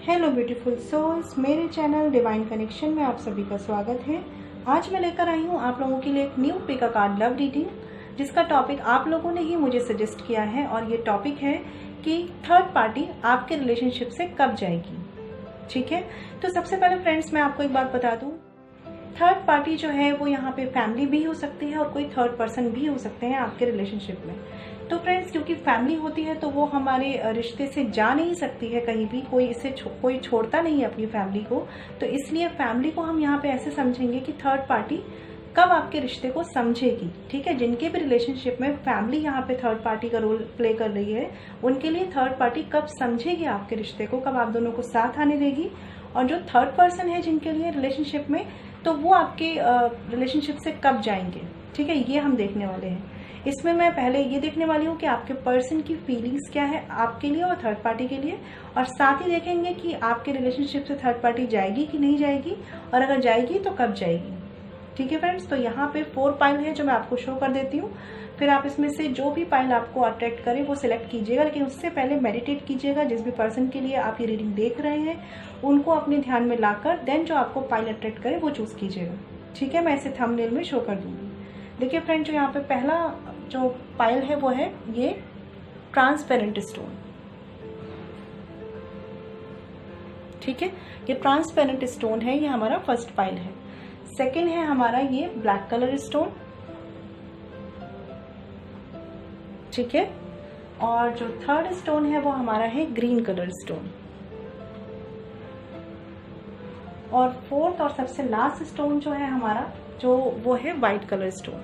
Hello beautiful souls, मेरे channel divine connection में आप सभी का स्वागत है। आज मैं लेकर आई हूँ आप लोगों के लिए एक new pick card love reading, जिसका टॉपिक आप लोगों ने ही मुझे सजेस्ट किया है और ये टॉपिक है कि थर्ड पार्टी आपके रिलेशनशिप से कब जाएगी। ठीक है, तो सबसे पहले फ्रेंड्स मैं आपको एक बात बता दूँ, थर्ड पार्टी जो है वो यहाँ पे फैमिली भी हो सकती है और कोई थर्ड पर्सन भी हो सकते हैं आपके रिलेशनशिप में। तो फ्रेंड्स क्योंकि फैमिली होती है तो वो हमारे रिश्ते से जा नहीं सकती है कहीं भी, कोई इसे कोई छोड़ता नहीं है अपनी फैमिली को। तो इसलिए फैमिली को हम यहाँ पे ऐसे समझेंगे कि थर्ड पार्टी कब आपके रिश्ते को समझेगी। ठीक है, जिनके भी रिलेशनशिप में फैमिली यहाँ पे थर्ड पार्टी का रोल प्ले कर रही है, उनके लिए थर्ड पार्टी कब समझेगी आपके रिश्ते को, कब आप दोनों को साथ आने देगी। और जो थर्ड पर्सन है जिनके लिए रिलेशनशिप में, तो वो आपके रिलेशनशिप से कब जाएंगे। ठीक है, ये हम देखने वाले हैं। इसमें मैं पहले ये देखने वाली हूँ कि आपके पर्सन की फीलिंग्स क्या है आपके लिए और थर्ड पार्टी के लिए, और साथ ही देखेंगे कि आपके रिलेशनशिप से थर्ड पार्टी जाएगी कि नहीं जाएगी, और अगर जाएगी तो कब जाएगी। ठीक है फ्रेंड्स, तो यहाँ पे 4 पाइल है जो मैं आपको शो कर देती हूँ। फिर आप इसमें से जो भी पाइल आपको अट्रैक्ट करे वो सिलेक्ट कीजिएगा, लेकिन उससे पहले मेडिटेट कीजिएगा। जिस भी पर्सन के लिए आप ये रीडिंग देख रहे हैं उनको अपने ध्यान में लाकर देन जो आपको पाइल अट्रैक्ट करे वो चूज कीजिएगा। ठीक है, मैं इसे थंबनेल में शो कर दूंगी। देखिए फ्रेंड, जो यहाँ पे पहला जो पाइल है वो है ये ट्रांसपेरेंट स्टोन। ठीक है, ये ट्रांसपेरेंट स्टोन है, ये हमारा फर्स्ट पाइल है। सेकेंड है हमारा ये ब्लैक कलर स्टोन। ठीक है, और जो थर्ड स्टोन है वो हमारा है ग्रीन कलर स्टोन। और फोर्थ और सबसे लास्ट स्टोन जो है हमारा, जो वो है व्हाइट कलर स्टोन।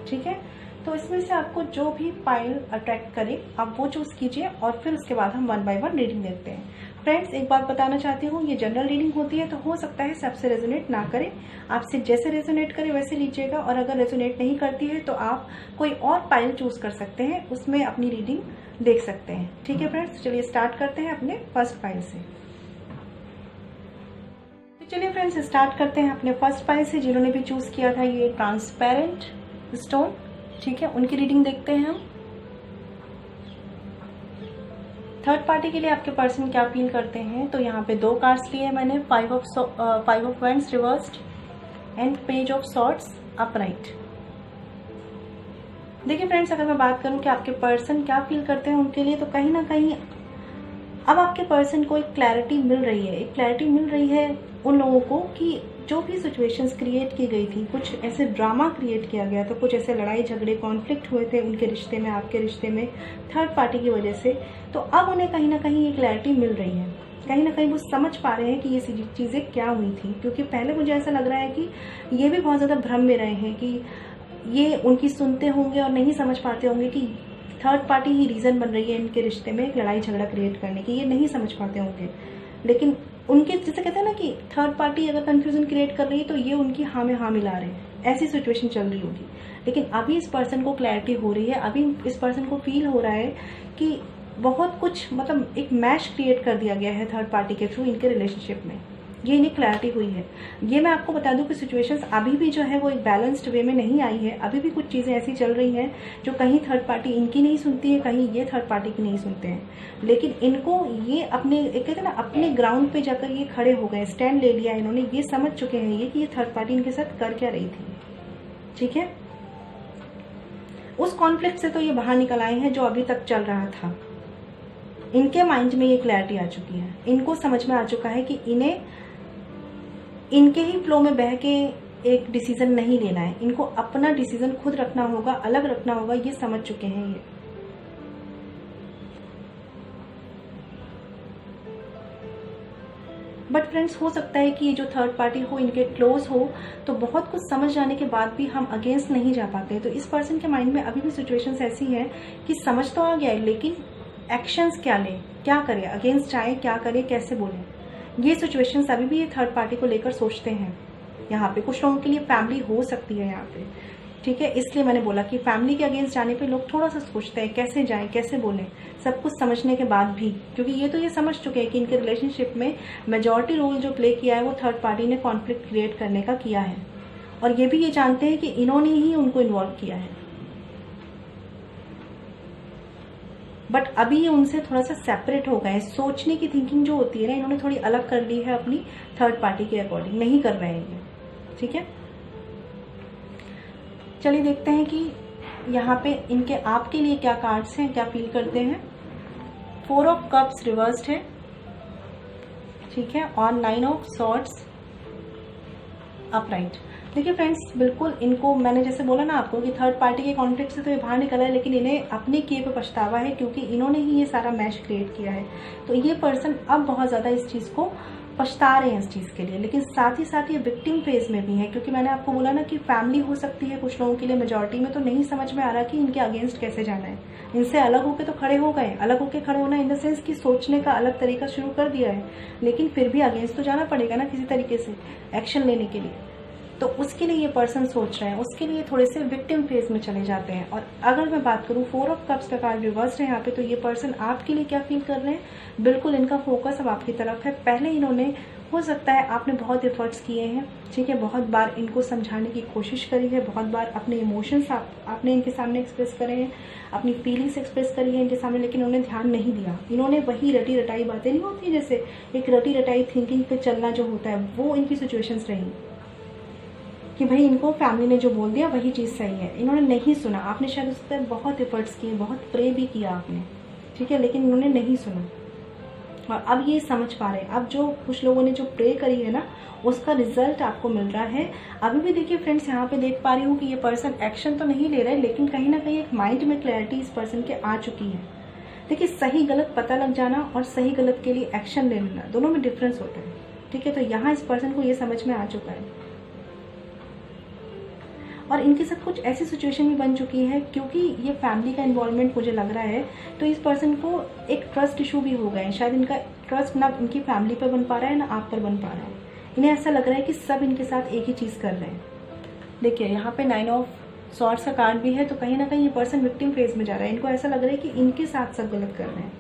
ठीक है, तो इसमें से आपको जो भी पाइल अट्रैक्ट करे आप वो चूज कीजिए और फिर उसके बाद हम 1 बाय 1 रीडिंग देखते हैं। फ्रेंड्स एक बात बताना चाहती हूँ, ये जनरल रीडिंग होती है तो हो सकता है सबसे रेजोनेट ना करे, आपसे जैसे रेजोनेट करे वैसे लीजिएगा, और अगर रेजोनेट नहीं करती है तो आप कोई और पाइल चूज कर सकते हैं, उसमें अपनी रीडिंग देख सकते हैं। ठीक है फ्रेंड्स, चलिए स्टार्ट करते हैं अपने फर्स्ट पाइल से। चलिए फ्रेंड्स स्टार्ट करते हैं अपने फर्स्ट पाइल से, जिन्होंने भी चूज किया था ये ट्रांसपेरेंट स्टोन। ठीक है, उनकी रीडिंग देखते हैं हम। थर्ड पार्टी के लिए आपके पर्सन क्या फील करते हैं, तो यहाँ पे 2 कार्ड्स लिए मैंने, 5 of wands reversed and page of swords upright. देखिए फ्रेंड्स, अगर मैं बात करूं कि आपके पर्सन क्या फील करते हैं उनके लिए, तो कहीं ना कहीं अब आपके पर्सन को एक क्लैरिटी मिल रही है, एक क्लैरिटी मिल रही है उन लोगों को कि जो भी सिचुएशंस क्रिएट की गई थी, कुछ ऐसे ड्रामा क्रिएट किया गया था, कुछ ऐसे लड़ाई झगड़े कॉन्फ्लिक्ट हुए थे उनके रिश्ते में, आपके रिश्ते में थर्ड पार्टी की वजह से, तो अब उन्हें कहीं ना कहीं ये क्लैरिटी मिल रही है। कहीं ना कहीं वो समझ पा रहे हैं कि ये चीज़ें क्या हुई थी, क्योंकि पहले मुझे ऐसा लग रहा है कि ये भी बहुत ज़्यादा भ्रम में रहे हैं कि ये उनकी सुनते होंगे और नहीं समझ पाते होंगे कि थर्ड पार्टी ही रीज़न बन रही है इनके रिश्ते में एक लड़ाई झगड़ा क्रिएट करने की, ये नहीं समझ पाते होंगे। लेकिन उनके जैसे कहते हैं ना कि थर्ड पार्टी अगर कंफ्यूजन क्रिएट कर रही है तो ये उनकी हाँ में हाँ मिला रहे हैं, ऐसी सिचुएशन चल रही होगी। लेकिन अभी इस पर्सन को क्लैरिटी हो रही है, अभी इस पर्सन को फील हो रहा है कि बहुत कुछ मतलब एक मैश क्रिएट कर दिया गया है थर्ड पार्टी के थ्रू इनके रिलेशनशिप में, ये इन्हें क्लैरिटी हुई है। ये मैं आपको बता दूं कि सिचुएशंस अभी भी जो है वो एक बैलेंस्ड वे में नहीं आई है, अभी भी कुछ चीज़ें ऐसी चल रही हैं जो कहीं थर्ड पार्टी इनकी नहीं सुनती है, कहीं ये थर्ड पार्टी की नहीं सुनते हैं। लेकिन इनको ये अपने एक कहते हैं ना अपने ग्राउंड पे जाकर ये खड़े हो गए, स्टैंड ले लिया इन्होंने, ये समझ चुके हैं ये कि ये थर्ड पार्टी इनके साथ कर क्या रही थी। ठीक है, उस कॉन्फ्लिक्ट से तो ये बाहर निकल आए हैं जो अभी तक चल रहा था। इनके माइंड में ये क्लैरिटी आ चुकी है, इनको समझ में आ चुका है कि इन्हें इनके ही फ्लो में बह के एक डिसीजन नहीं लेना है, इनको अपना डिसीजन खुद रखना होगा, अलग रखना होगा, ये समझ चुके हैं ये। बट फ्रेंड्स हो सकता है कि ये जो थर्ड पार्टी हो इनके क्लोज हो तो बहुत कुछ समझ जाने के बाद भी हम अगेंस्ट नहीं जा पाते। तो इस पर्सन के माइंड में अभी भी सिचुएशंस ऐसी है कि समझ तो आ गया है लेकिन एक्शंस क्या लें, क्या करें, अगेंस्ट जाए क्या करें, कैसे बोलें, ये सिचुएशंस अभी भी ये थर्ड पार्टी को लेकर सोचते हैं। यहाँ पे कुछ लोगों के लिए फैमिली हो सकती है यहाँ पे। ठीक है, इसलिए मैंने बोला कि फैमिली के अगेंस्ट जाने पे लोग थोड़ा सा सोचते हैं कैसे जाएं, कैसे बोलें, सब कुछ समझने के बाद भी, क्योंकि ये तो ये समझ चुके हैं कि इनके रिलेशनशिप में मेजॉरिटी रोल जो प्ले किया है वो थर्ड पार्टी ने कॉन्फ्लिक्ट क्रिएट करने का किया है, और ये भी ये जानते हैं कि इन्होंने ही उनको इन्वॉल्व किया है। बट अभी ये उनसे थोड़ा सा सेपरेट हो गए। सोचने की थिंकिंग जो होती है ना, इन्होंने थोड़ी अलग कर ली है अपनी थर्ड पार्टी के अकॉर्डिंग, नहीं कर रहे हैं ये। ठीक है, चलिए देखते हैं कि यहाँ पे इनके आपके लिए क्या कार्ड्स हैं, क्या फील करते हैं। 4 ऑफ कप्स रिवर्स्ड है, ठीक है, और 9 ऑफ सॉर्ड्स अपराइट। देखिए फ्रेंड्स, बिल्कुल इनको मैंने जैसे बोला ना आपको कि थर्ड पार्टी के कॉन्फ्लिक्ट से तो ये बाहर निकला है, लेकिन इन्हें अपने किए पे पछतावा है, क्योंकि इन्होंने ही ये सारा मैश क्रिएट किया है। तो ये पर्सन अब बहुत ज़्यादा इस चीज़ को पछता रहे हैं इस चीज़ के लिए, लेकिन साथ ही साथ ये विक्टिम फेज में भी है, क्योंकि मैंने आपको बोला ना कि फैमिली हो सकती है कुछ लोगों के लिए, मेजॉरिटी में तो नहीं समझ में आ रहा कि इनके अगेंस्ट कैसे जाना है। इनसे अलग होके तो खड़े हो गए, अलग होके खड़े होना इन द सेंस कि सोचने का अलग तरीका शुरू कर दिया है, लेकिन फिर भी अगेंस्ट तो जाना पड़ेगा ना किसी तरीके से एक्शन लेने के लिए। तो उसके लिए ये पर्सन सोच रहे हैं, उसके लिए थोड़े से विक्टिम फेज में चले जाते हैं। और अगर मैं बात करूँ 4 ऑफ कप्स का कार्ड रिवर्स है यहाँ पे, तो ये पर्सन आपके लिए क्या फील कर रहे हैं, बिल्कुल इनका फोकस अब आपकी तरफ है। पहले इन्होंने, हो सकता है आपने बहुत एफर्ट्स किए हैं, ठीक है, बहुत बार इनको समझाने की कोशिश करी है, बहुत बार अपने इमोशंस आपने इनके सामने एक्सप्रेस करे हैं, अपनी फीलिंग्स एक्सप्रेस करी है इनके सामने, लेकिन उन्होंने ध्यान नहीं दिया। इन्होंने वही रटी रटाई बातें नहीं होती, जैसे एक रटी रटाई थिंकिंग पे चलना जो होता है, वो इनकी सिचुएशंस रही कि भाई इनको फैमिली ने जो बोल दिया वही चीज़ सही है, इन्होंने नहीं सुना। आपने शायद उस पर बहुत एफर्ट्स किए, बहुत प्रे भी किया आपने, ठीक है, लेकिन इन्होंने नहीं सुना। और अब ये समझ पा रहे हैं, अब जो कुछ लोगों ने जो प्रे करी है ना, उसका रिजल्ट आपको मिल रहा है। अभी भी देखिए फ्रेंड्स, यहाँ पे देख पा रही हूँ कि ये पर्सन एक्शन तो नहीं ले रहे, लेकिन कहीं ना कहीं एक माइंड में क्लैरिटी इस पर्सन के आ चुकी है। देखिए, सही गलत पता लग जाना और सही गलत के लिए एक्शन ले लेना, दोनों में डिफरेंस होता है, ठीक है। तो यहाँ इस पर्सन को ये समझ में आ चुका है, और इनके साथ कुछ ऐसी सिचुएशन भी बन चुकी है, क्योंकि ये फैमिली का इन्वॉल्वमेंट मुझे लग रहा है, तो इस पर्सन को एक ट्रस्ट इशू भी हो गए हैं। शायद इनका ट्रस्ट ना इनकी फैमिली पर बन पा रहा है, ना आप पर बन पा रहा है। इन्हें ऐसा लग रहा है कि सब इनके साथ एक ही चीज़ कर रहे हैं। देखिए, यहाँ पे 9 ऑफ सॉर्ड्स का कार्ड भी है, तो कहीं ना कहीं ये पर्सन विक्टिम फेज में जा रहा है। इनको ऐसा लग रहा है कि इनके साथ सब गलत कर रहे हैं,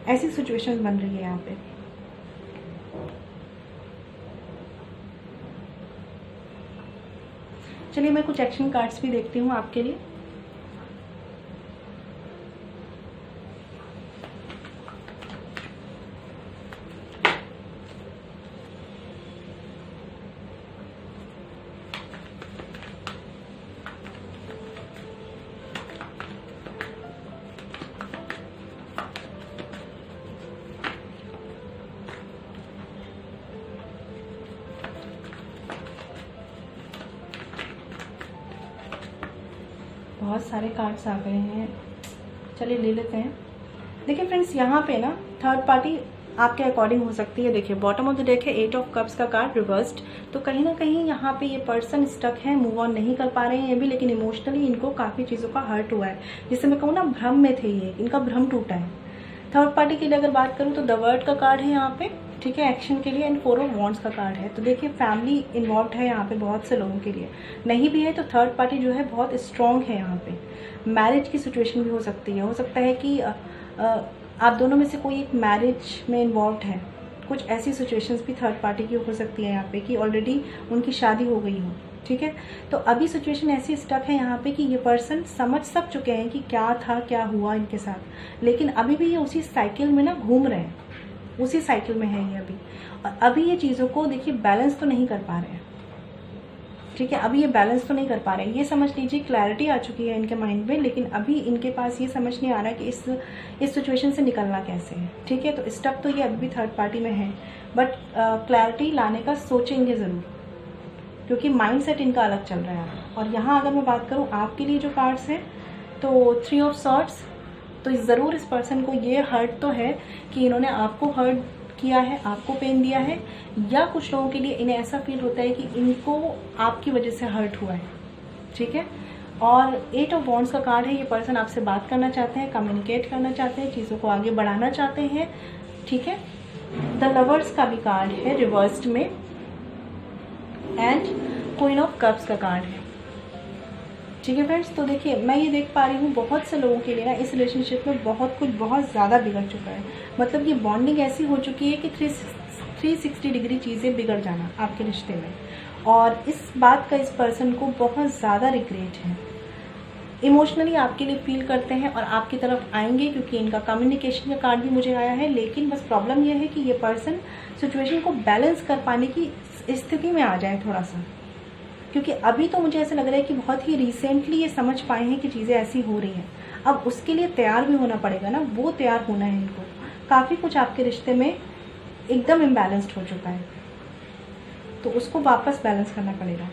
ऐसी सिचुएशन बन रही है यहाँ पे। चलिए मैं कुछ एक्शन कार्ड्स भी देखती हूँ आपके लिए। बहुत सारे कार्ड्स आ गए हैं, चलिए ले लेते हैं। देखिए फ्रेंड्स, यहाँ पे ना थर्ड पार्टी आपके अकॉर्डिंग हो सकती है। देखिए, बॉटम ऑफ द डेक है 8 ऑफ कप्स का कार्ड रिवर्स्ड, तो कहीं ना कहीं यहाँ पे ये पर्सन स्टक है, मूव ऑन नहीं कर पा रहे हैं ये भी, लेकिन इमोशनली इनको काफ़ी चीज़ों का हर्ट हुआ है। जिससे मैं कहूँ ना, भ्रम में थे ये, इनका भ्रम टूटा है। थर्ड पार्टी के लिए अगर बात करूँ तो द वर्ड का कार्ड है यहाँ पे, ठीक है, एक्शन के लिए, एंड 4 ऑफ वॉन्ड्स का कार्ड है। तो देखिए, फैमिली इन्वॉल्व है यहाँ पे बहुत से लोगों के लिए, नहीं भी है तो थर्ड पार्टी जो है बहुत स्ट्रॉन्ग है यहाँ पे। मैरिज की सिचुएशन भी हो सकती है, हो सकता है कि आप दोनों में से कोई एक मैरिज में इन्वॉल्व है। कुछ ऐसी सिचुएशंस भी थर्ड पार्टी की हो सकती है यहाँ पे कि ऑलरेडी उनकी शादी हो गई हो, ठीक है। तो अभी सिचुएशन ऐसी स्टक है यहाँ पे कि ये पर्सन समझ सब चुके हैं कि क्या था, क्या हुआ इनके साथ, लेकिन अभी भी ये उसी साइकिल में ना घूम रहे हैं, उसी साइकिल में है ये अभी। और अभी ये चीज़ों को देखिए बैलेंस तो नहीं कर पा रहे हैं, ठीक है, अभी ये बैलेंस तो नहीं कर पा रहे हैं। ये समझ लीजिए क्लैरिटी आ चुकी है इनके माइंड में, लेकिन अभी इनके पास ये समझ नहीं आ रहा कि इस सिचुएशन से निकलना कैसे है, ठीक है। तो स्टक तो ये अभी भी थर्ड पार्टी में है, बट क्लैरिटी लाने का सोचेंगे ज़रूर, क्योंकि माइंड सेट इनका अलग चल रहा है। और यहाँ अगर मैं बात करूँ आपके लिए जो कार्ड्स हैं, तो 3 ऑफ सॉर्ड्स, तो ज़रूर इस पर्सन को ये हर्ट तो है कि इन्होंने आपको हर्ट किया है, आपको पेन दिया है, या कुछ लोगों के लिए इन्हें ऐसा फील होता है कि इनको आपकी वजह से हर्ट हुआ है, ठीक है। और 8 ऑफ वॉन्ड्स का कार्ड है, ये पर्सन आपसे बात करना चाहते हैं, कम्युनिकेट करना चाहते हैं, चीज़ों को आगे बढ़ाना चाहते हैं, ठीक है। द लवर्स का भी कार्ड है रिवर्स्ड में, एंड क्वीन ऑफ कप्स का कार्ड है, ठीक है फ्रेंड्स। तो देखिए, मैं ये देख पा रही हूँ बहुत से लोगों के लिए ना इस रिलेशनशिप में बहुत कुछ बहुत ज़्यादा बिगड़ चुका है। मतलब ये बॉन्डिंग ऐसी हो चुकी है कि 360 डिग्री चीज़ें बिगड़ जाना आपके रिश्ते में, और इस बात का इस पर्सन को बहुत ज़्यादा रिग्रेट है। इमोशनली आपके लिए फील करते हैं और आपकी तरफ आएंगे, क्योंकि इनका कम्युनिकेशन का कार्ड भी मुझे आया है। लेकिन बस प्रॉब्लम यह है कि ये पर्सन सिचुएशन को बैलेंस कर पाने की स्थिति में आ जाए थोड़ा सा, क्योंकि अभी तो मुझे ऐसा लग रहा है कि बहुत ही रिसेंटली ये समझ पाए हैं कि चीज़ें ऐसी हो रही हैं। अब उसके लिए तैयार भी होना पड़ेगा ना, वो तैयार होना है इनको। काफ़ी कुछ आपके रिश्ते में एकदम इम्बैलेंस्ड हो चुका है, तो उसको वापस बैलेंस करना पड़ेगा।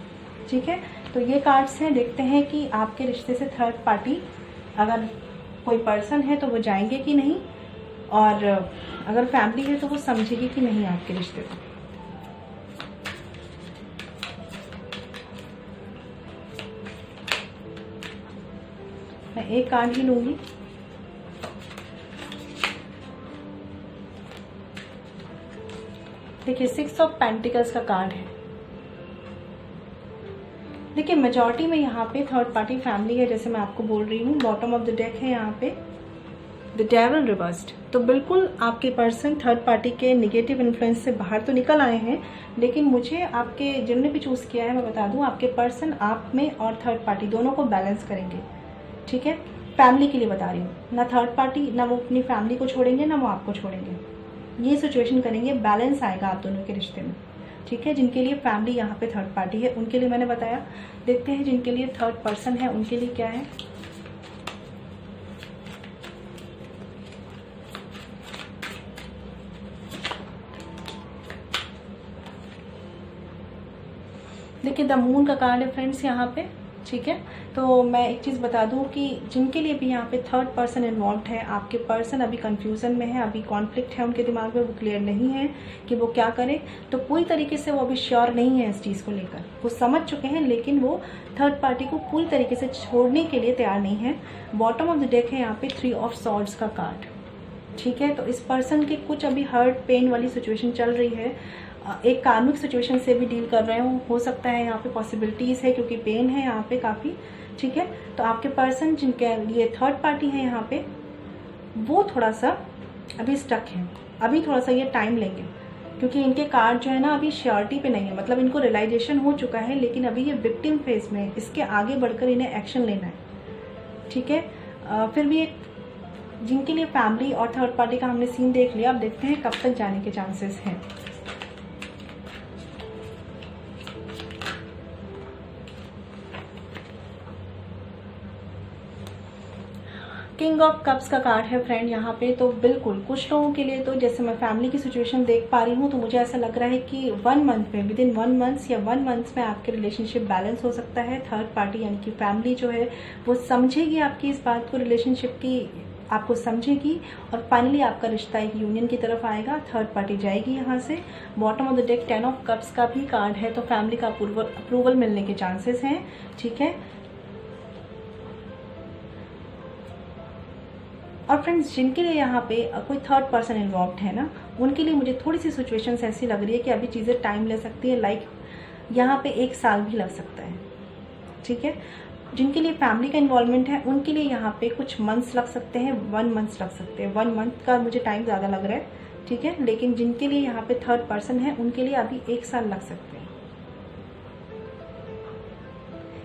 ठीक है, तो ये कार्ड्स हैं, देखते हैं कि आपके रिश्ते से थर्ड पार्टी अगर कोई पर्सन है तो वो जाएंगे कि नहीं, और अगर फैमिली है तो वो समझेगी कि नहीं आपके रिश्ते को। मैं एक कार्ड ही लूंगी। देखिए 6 ऑफ पेंटिकल्स का कार्ड है। देखिए मेजॉरिटी में यहाँ पे थर्ड पार्टी फैमिली है, जैसे मैं आपको बोल रही हूँ। बॉटम ऑफ द डेक है यहाँ पे द डेविल रिवर्स्ड। तो बिल्कुल आपके पर्सन थर्ड पार्टी के नेगेटिव इन्फ्लुएंस से बाहर तो निकल आए हैं, लेकिन मुझे आपके जिन्होंने भी चूज़ किया है मैं बता दूँ, आपके पर्सन आप में और थर्ड पार्टी दोनों को बैलेंस करेंगे। ठीक है, फैमिली के लिए बता रही हूँ, ना थर्ड पार्टी, ना वो अपनी फैमिली को छोड़ेंगे ना वो आपको छोड़ेंगे। ये सिचुएशन करेंगे, बैलेंस आएगा आप दोनों के रिश्ते में। ठीक है, जिनके लिए फैमिली यहाँ पे थर्ड पार्टी है उनके लिए मैंने बताया। देखते हैं जिनके लिए थर्ड पर्सन है उनके लिए क्या है। देखिए द मून का कार्ड है फ्रेंड्स यहाँ पे। ठीक है, तो मैं एक चीज़ बता दूं कि जिनके लिए भी यहाँ पे थर्ड पर्सन इन्वॉल्व है, आपके पर्सन अभी कंफ्यूजन में है, अभी कॉन्फ्लिक्ट है उनके दिमाग में, वो क्लियर नहीं है कि वो क्या करें। तो पूरी तरीके से वो अभी श्योर नहीं है इस चीज़ को लेकर। वो समझ चुके हैं लेकिन वो थर्ड पार्टी को पूरी तरीके से छोड़ने के लिए तैयार नहीं है। बॉटम ऑफ द डेक है यहाँ पे 3 ऑफ सॉर्ड्स का कार्ड। ठीक है, तो इस पर्सन के कुछ अभी हर्ट पेन वाली सिचुएशन चल रही है, एक कार्मिक सिचुएशन से भी डील कर रहे हो सकता है, यहाँ पे पॉसिबिलिटीज है क्योंकि पेन है यहाँ पे काफ़ी। ठीक है, तो आपके पर्सन जिनके लिए थर्ड पार्टी है यहाँ पे, वो थोड़ा सा अभी स्टक है, अभी थोड़ा सा ये टाइम लेंगे, क्योंकि इनके कार्ड जो है ना अभी श्योरिटी पे नहीं है। मतलब इनको रियलाइजेशन हो चुका है लेकिन अभी ये विक्टिम फेज में है, इसके आगे बढ़कर इन्हें एक्शन लेना है। ठीक है, फिर भी एक जिनके लिए फैमिली और थर्ड पार्टी का हमने सीन देख लिया, अब देखते हैं कब तक जाने के चांसेस हैं। किंग ऑफ कप्स का कार्ड है फ्रेंड यहाँ पे। तो बिल्कुल कुछ लोगों के लिए तो जैसे मैं फैमिली की सिचुएशन देख पा रही हूँ, तो मुझे ऐसा लग रहा है कि 1 मंथ में, विद इन 1 मंथ या 1 मंथ में आपके रिलेशनशिप बैलेंस हो सकता है। थर्ड पार्टी यानी कि फैमिली जो है वो समझेगी आपकी इस बात को, रिलेशनशिप की आपको समझेगी, और फाइनली आपका रिश्ता एक यूनियन की तरफ आएगा। थर्ड पार्टी जाएगी यहाँ से। Bottom of the deck 10 of cups का भी कार्ड है, तो फैमिली का अप्रूवल मिलने के चांसेस हैं। ठीक है, और फ्रेंड्स जिनके लिए यहाँ पे कोई थर्ड पर्सन इन्वॉल्व है ना, उनके लिए मुझे थोड़ी सी सिचुएशंस ऐसी लग रही है कि अभी चीज़ें टाइम ले सकती है, लाइक यहाँ पे 1 साल भी लग सकता है। ठीक है, जिनके लिए फैमिली का इन्वॉल्वमेंट है उनके लिए यहाँ पे कुछ मंथ्स लग सकते हैं, 1 मंथ लग सकते हैं। 1 मंथ का मुझे टाइम ज़्यादा लग रहा है। ठीक है, लेकिन जिनके लिए यहाँ पे थर्ड पर्सन है उनके लिए अभी 1 साल लग सकते हैं,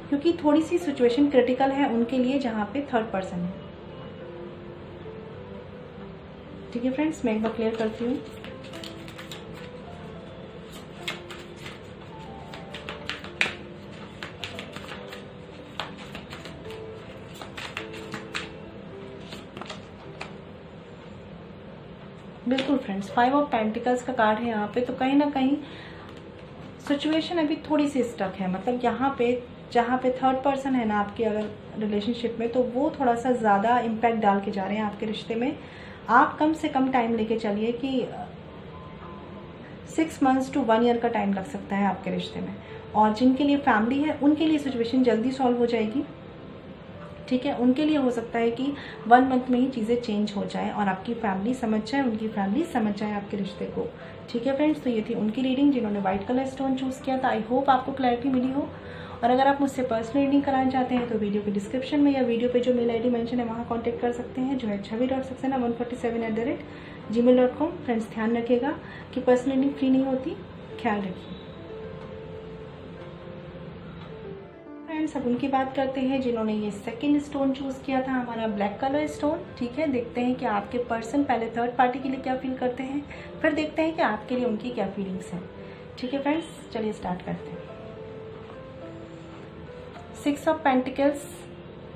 क्योंकि थोड़ी सी सिचुएशन क्रिटिकल है उनके लिए जहाँ पे थर्ड पर्सन है। ठीक है फ्रेंड्स, मैं एक बार क्लियर करती हूँ। बिल्कुल फ्रेंड्स, 5 ऑफ पेंटिकल्स का कार्ड है यहाँ पे। तो कहीं ना कहीं सिचुएशन अभी थोड़ी सी स्टक है। मतलब यहाँ पे जहाँ पे थर्ड पर्सन है ना आपके अगर रिलेशनशिप में, तो वो थोड़ा सा ज़्यादा इम्पैक्ट डाल के जा रहे हैं आपके रिश्ते में। आप कम से कम टाइम लेके चलिए कि 6 मंथ्स टू 1 ईयर का टाइम लग सकता है आपके रिश्ते में। और जिनके लिए फैमिली है उनके लिए सिचुएशन जल्दी सॉल्व हो जाएगी। ठीक है, उनके लिए हो सकता है कि 1 मंथ में ही चीज़ें चेंज हो जाए और आपकी फैमिली समझ जाए, उनकी फैमिली समझ जाए आपके रिश्ते को। ठीक है फ्रेंड्स, तो ये थी उनकी रीडिंग जिन्होंने व्हाइट कलर स्टोन चूज़ किया था। आई होप आपको क्लैरिटी मिली हो। और अगर आप मुझसे पर्सनल रीडिंग कराना चाहते हैं तो वीडियो के डिस्क्रिप्शन में या वीडियो पे जो मेल आईडी मेंशन है वहाँ कांटेक्ट कर सकते हैं, जो है छवि.सक्सेना147@gmail.com। फ्रेंड्स ध्यान रखिएगा कि पर्सनल रीडिंग फ्री नहीं होती, ख्याल रखिए। फ्रेंड्स, अब उनकी बात करते हैं जिन्होंने ये सेकंड स्टोन चूज़ किया था, हमारा ब्लैक कलर स्टोन। ठीक है, देखते हैं कि आपके पर्सन पहले थर्ड पार्टी के लिए क्या फील करते हैं, फिर देखते हैं कि आपके लिए उनकी क्या फीलिंग्स हैं। ठीक है फ्रेंड्स, चलिए स्टार्ट करते हैं। 6 of pentacles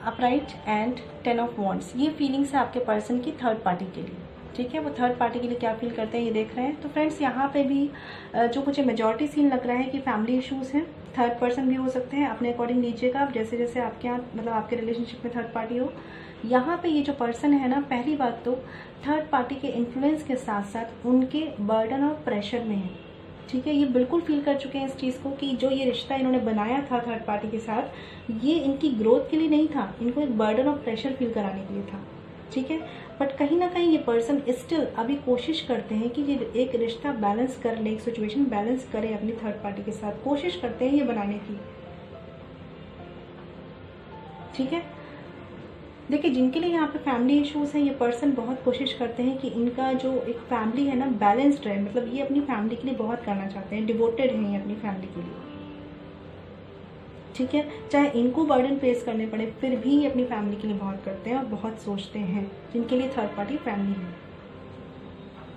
upright and 10 of wands, ये फीलिंग्स है आपके पर्सन की थर्ड पार्टी के लिए। ठीक है, वो थर्ड पार्टी के लिए क्या फील करते हैं ये देख रहे हैं। तो फ्रेंड्स, यहाँ पे भी जो मुझे मेजॉरिटी सीन लग रहा है कि फैमिली इश्यूज़ हैं। थर्ड पर्सन भी हो सकते हैं, अपने अकॉर्डिंग लीजिएगा आप, जैसे जैसे आपके यहाँ मतलब आपके रिलेशनशिप में थर्ड पार्टी हो। यहाँ पे ये जो पर्सन है ना, पहली बात तो थर्ड पार्टी के इन्फ्लुएंस के साथ साथ उनके बर्डन और प्रेशर में है। ठीक है, ये बिल्कुल फील कर चुके हैं इस चीज़ को कि जो ये रिश्ता इन्होंने बनाया था थर्ड पार्टी के साथ, ये इनकी ग्रोथ के लिए नहीं था, इनको एक बर्डन और प्रेशर फील कराने के लिए था। ठीक है, बट कहीं ना कहीं ये पर्सन स्टिल अभी कोशिश करते हैं कि ये एक रिश्ता बैलेंस कर ले, एक सिचुएशन बैलेंस करे अपनी थर्ड पार्टी के साथ, कोशिश करते हैं ये बनाने की। ठीक है, देखिए जिनके लिए यहाँ पे फैमिली इश्यूज हैं, ये पर्सन बहुत कोशिश करते हैं कि इनका जो एक फैमिली है ना बैलेंस्ड रहे, मतलब ये अपनी फैमिली के लिए बहुत करना चाहते हैं, डिवोटेड हैं ये अपनी फैमिली के लिए। ठीक है, चाहे इनको बर्डन फेस करने पड़े फिर भी ये अपनी फैमिली के लिए बहुत करते हैं और बहुत सोचते हैं, जिनके लिए थर्ड पार्टी फैमिली है।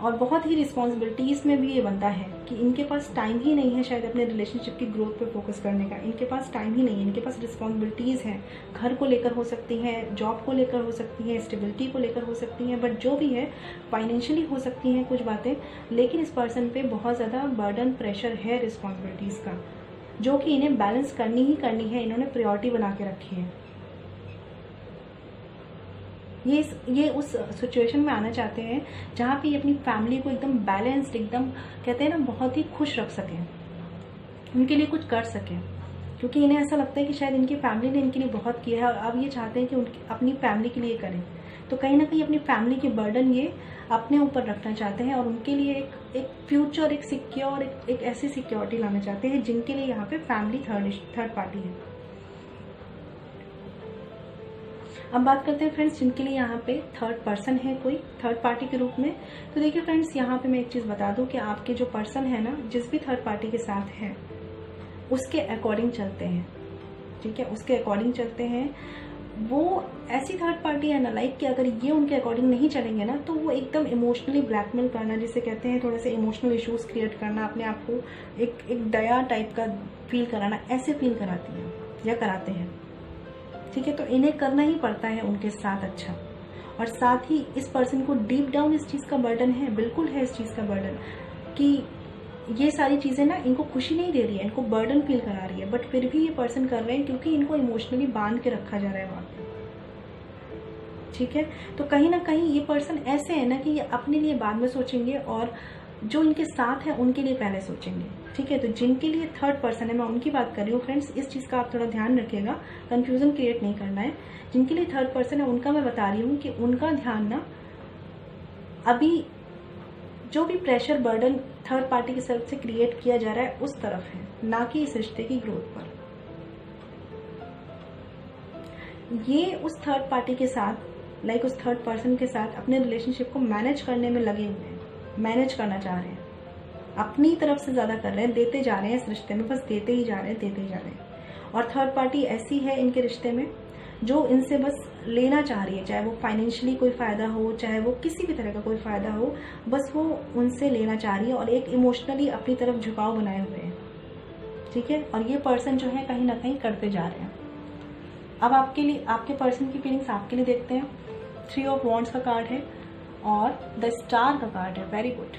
और बहुत ही रिस्पॉन्सिबिलिटीज़ में भी ये बनता है कि इनके पास टाइम ही नहीं है शायद अपने रिलेशनशिप की ग्रोथ पे फोकस करने का, इनके पास टाइम ही नहीं है, इनके पास रिस्पॉन्सिबिलिटीज़ हैं, घर को लेकर हो सकती हैं, जॉब को लेकर हो सकती हैं, स्टेबिलिटी को लेकर हो सकती हैं, बट जो भी है फाइनेंशियली हो सकती हैं कुछ बातें, लेकिन इस पर्सन पे बहुत ज़्यादा बर्डन प्रेशर है रिस्पॉन्सिबिलिटीज़ का, जो कि इन्हें बैलेंस करनी ही करनी है, इन्होंने प्रायोरिटी बना के रखी है। ये उस सिचुएशन में आना चाहते हैं जहाँ पे ये अपनी फैमिली को एकदम बैलेंस्ड, एकदम कहते हैं ना बहुत ही खुश रख सकें, उनके लिए कुछ कर सकें, क्योंकि इन्हें ऐसा लगता है कि शायद इनकी फैमिली ने इनके लिए बहुत किया है और अब ये चाहते हैं कि उनकी अपनी फैमिली के लिए करें। तो कहीं ना कहीं अपनी फैमिली के बर्डन ये अपने ऊपर रखना चाहते हैं और उनके लिए एक फ्यूचर, एक सिक्योर, एक ऐसी सिक्योरिटी लाना चाहते हैं जिनके लिए यहाँ पे फैमिली थर्ड पार्टी है। अब बात करते हैं फ्रेंड्स जिनके लिए यहाँ पे थर्ड पर्सन है कोई थर्ड पार्टी के रूप में। तो देखिए फ्रेंड्स, यहाँ पे मैं एक चीज़ बता दूं कि आपके जो पर्सन है ना, जिस भी थर्ड पार्टी के साथ है उसके अकॉर्डिंग चलते हैं। ठीक है, उसके अकॉर्डिंग चलते हैं। वो ऐसी थर्ड पार्टी है ना लाइक कि अगर ये उनके अकॉर्डिंग नहीं चलेंगे ना तो वो एकदम इमोशनली ब्लैकमेल करना, जिसे कहते हैं थोड़े से इमोशनल इश्यूज क्रिएट करना, अपने आप को एक दया टाइप का फील कराना, ऐसे फील कराती हैं या कराते हैं। ठीक है, तो इन्हें करना ही पड़ता है उनके साथ अच्छा। और साथ ही इस पर्सन को डीप डाउन इस चीज़ का बर्डन है, बिल्कुल है इस चीज़ का बर्डन, कि ये सारी चीज़ें ना इनको खुशी नहीं दे रही है, इनको बर्डन फील करा रही है, बट फिर भी ये पर्सन कर रहे हैं क्योंकि इनको इमोशनली बांध के रखा जा रहा है वहाँ पे। ठीक है, तो कहीं ना कहीं ये पर्सन ऐसे है ना कि ये अपने लिए बाद में सोचेंगे और जो इनके साथ है उनके लिए पहले सोचेंगे। ठीक है, तो जिनके लिए थर्ड पर्सन है, मैं उनकी बात कर रही हूँ फ्रेंड्स, इस चीज़ का आप थोड़ा ध्यान रखिएगा, कंफ्यूजन क्रिएट नहीं करना है। जिनके लिए थर्ड पर्सन है उनका मैं बता रही हूँ कि उनका ध्यान ना अभी जो भी प्रेशर बर्डन थर्ड पार्टी की तरफ से क्रिएट किया जा रहा है उस तरफ है, ना कि इस रिश्ते की ग्रोथ पर। ये उस थर्ड पार्टी के साथ लाइक उस थर्ड पर्सन के साथ अपने रिलेशनशिप को मैनेज करने में लगे हुए हैं, मैनेज करना चाह रहे हैं, अपनी तरफ से ज़्यादा कर रहे हैं, देते जा रहे हैं इस रिश्ते में, बस देते ही जा रहे हैं, देते ही जा रहे हैं। और थर्ड पार्टी ऐसी है इनके रिश्ते में जो इनसे बस लेना चाह रही है, चाहे वो फाइनेंशियली कोई फ़ायदा हो, चाहे वो किसी भी तरह का कोई फ़ायदा हो, बस वो उनसे लेना चाह रही है और एक इमोशनली अपनी तरफ झुकाव बनाए हुए हैं। ठीक है, और ये पर्सन जो है कहीं ना कहीं करते जा रहे हैं। अब आपके लिए आपके पर्सन की फीलिंग्स आपके लिए देखते हैं। 3 ऑफ वॉन्ड्स का कार्ड है और द स्टार का कार्ड है। Very good.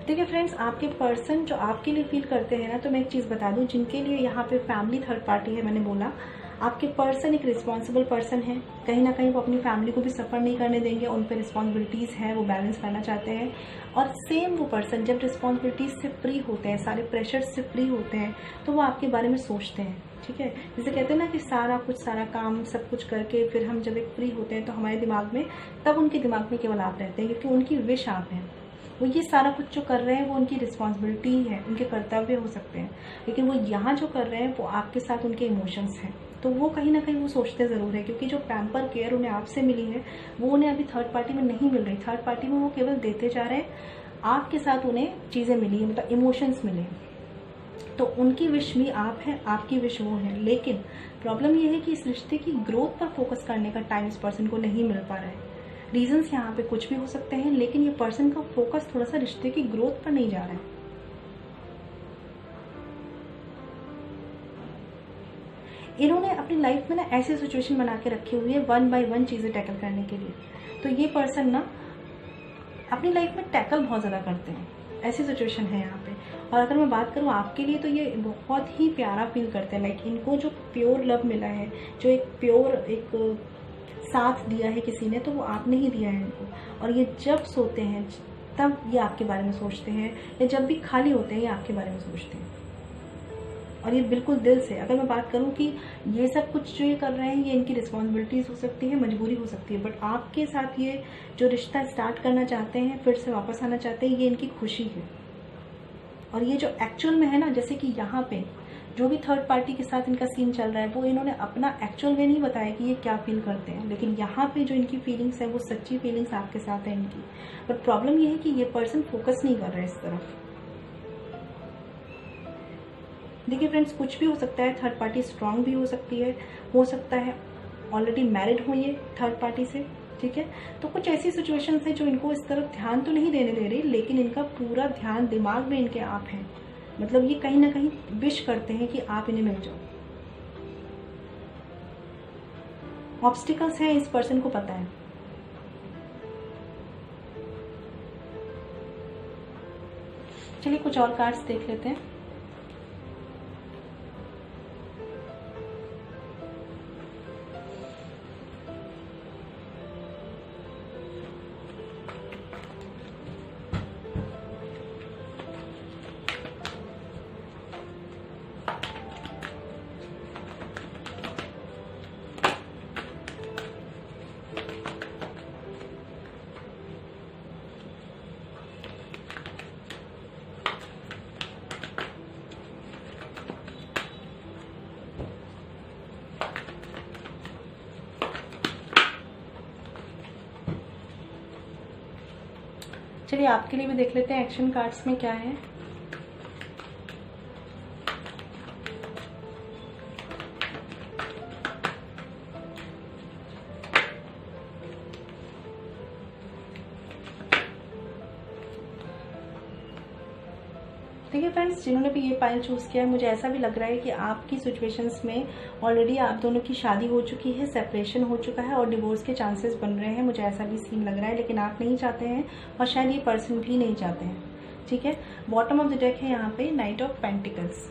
देखिए फ्रेंड्स, आपके पर्सन जो आपके लिए फील करते हैं ना, तो मैं एक चीज़ बता दूं, जिनके लिए यहाँ पे फैमिली थर्ड पार्टी है, मैंने बोला आपके पर्सन एक रिस्पॉन्सिबल पर्सन है, कहीं ना कहीं वो अपनी फैमिली को भी सफ़र नहीं करने देंगे, उन पर रिस्पॉन्सिबिलिटीज़ है, वो बैलेंस करना चाहते हैं। और सेम वो पर्सन जब रिस्पॉन्सिबिलिटीज़ से फ्री होते हैं, सारे प्रेशर से फ्री होते हैं, तो वो आपके बारे में सोचते हैं। ठीक है, जैसे कहते हैं ना कि सारा काम सब कुछ करके फिर हम जब एक फ्री होते हैं तो हमारे दिमाग में, तब उनके दिमाग में केवल आप रहते हैं, क्योंकि उनकी विश आप हैं। वो ये सारा कुछ जो कर रहे हैं वो उनकी रिस्पॉन्सिबिलिटी है, उनके कर्तव्य हो सकते हैं, लेकिन वो यहाँ जो कर रहे हैं वो आपके साथ उनके इमोशंस हैं। तो वो कहीं ना कहीं वो सोचते ज़रूर है, क्योंकि जो पैम्पर केयर उन्हें आपसे मिली है वो उन्हें अभी थर्ड पार्टी में नहीं मिल रही। थर्ड पार्टी में वो केवल देते जा रहे हैं, आपके साथ उन्हें चीज़ें मिली हैं, मतलब इमोशंस मिले। तो उनकी विश भी आप हैं, आपकी विश वो है, लेकिन प्रॉब्लम ये है कि इस रिश्ते की ग्रोथ पर फोकस करने का टाइम इस पर्सन को नहीं मिल पा रहा है। रीजंस यहाँ पे कुछ भी हो सकते हैं, लेकिन ये पर्सन का फोकस थोड़ा सा रिश्ते की ग्रोथ पर नहीं जा रहा है। इन्होंने अपनी लाइफ में ना ऐसी सिचुएशन बना के रखी हुई है 1 बाय 1 चीजें टैकल करने के लिए। तो ये पर्सन ना अपनी लाइफ में टैकल बहुत ज्यादा करते हैं, ऐसी सिचुएशन है यहाँ पे। और अगर मैं बात करूँ आपके लिए, तो ये बहुत ही प्यारा फील करते हैं। लाइक इनको जो प्योर लव मिला है, जो एक प्योर एक साथ दिया है किसी ने, तो वो आपने ही दिया है इनको। और ये जब सोते हैं तब ये आपके बारे में सोचते हैं, या जब भी खाली होते हैं ये आपके बारे में सोचते हैं, और ये बिल्कुल दिल से। अगर मैं बात करूं कि ये सब कुछ जो ये कर रहे हैं, ये इनकी रिस्पॉन्सिबिलिटीज हो सकती है, मजबूरी हो सकती है, बट आपके साथ ये जो रिश्ता स्टार्ट करना चाहते हैं, फिर से वापस आना चाहते हैं, ये इनकी खुशी है। और ये जो एक्चुअल में है ना, जैसे कि यहाँ पे जो भी थर्ड पार्टी के साथ इनका सीन चल रहा है, वो इन्होंने अपना एक्चुअल वे नहीं बताया कि ये क्या फील करते हैं, लेकिन यहाँ पे जो इनकी फीलिंग्स है वो सच्ची फीलिंग्स आपके साथ है इनकी। बट प्रॉब्लम ये है कि ये पर्सन फोकस नहीं कर रहा है इस तरफ। देखिए फ्रेंड्स, कुछ भी हो सकता है, थर्ड पार्टी स्ट्रांग भी हो सकता है ऑलरेडी मैरिड हो ये थर्ड पार्टी से, ठीक है। तो कुछ ऐसी सिचुएशंस है जो इनको इस तरफ ध्यान तो नहीं देने दे रही, लेकिन इनका पूरा ध्यान दिमाग में इनके आप है। मतलब ये कहीं ना कहीं विश करते हैं कि आप इन्हें मिल जाओ। ऑब्स्टिकल्स हैं, इस पर्सन को पता है। चलिए कुछ और कार्ड्स देख लेते हैं। चलिए आपके लिए भी देख लेते हैं एक्शन कार्ड्स में क्या है। देखिए फ्रेंड्स, जिन्होंने भी ये पाइल चूज किया है, मुझे ऐसा भी लग रहा है कि आपकी सिचुएशंस में ऑलरेडी आप दोनों की शादी हो चुकी है, सेपरेशन हो चुका है और डिवोर्स के चांसेस बन रहे हैं। मुझे ऐसा भी सीन लग रहा है, लेकिन आप नहीं चाहते हैं और शायद ये पर्सन भी नहीं चाहते हैं, ठीक है। बॉटम ऑफ द डेक है यहाँ पे नाइट ऑफ पेंटिकल्स,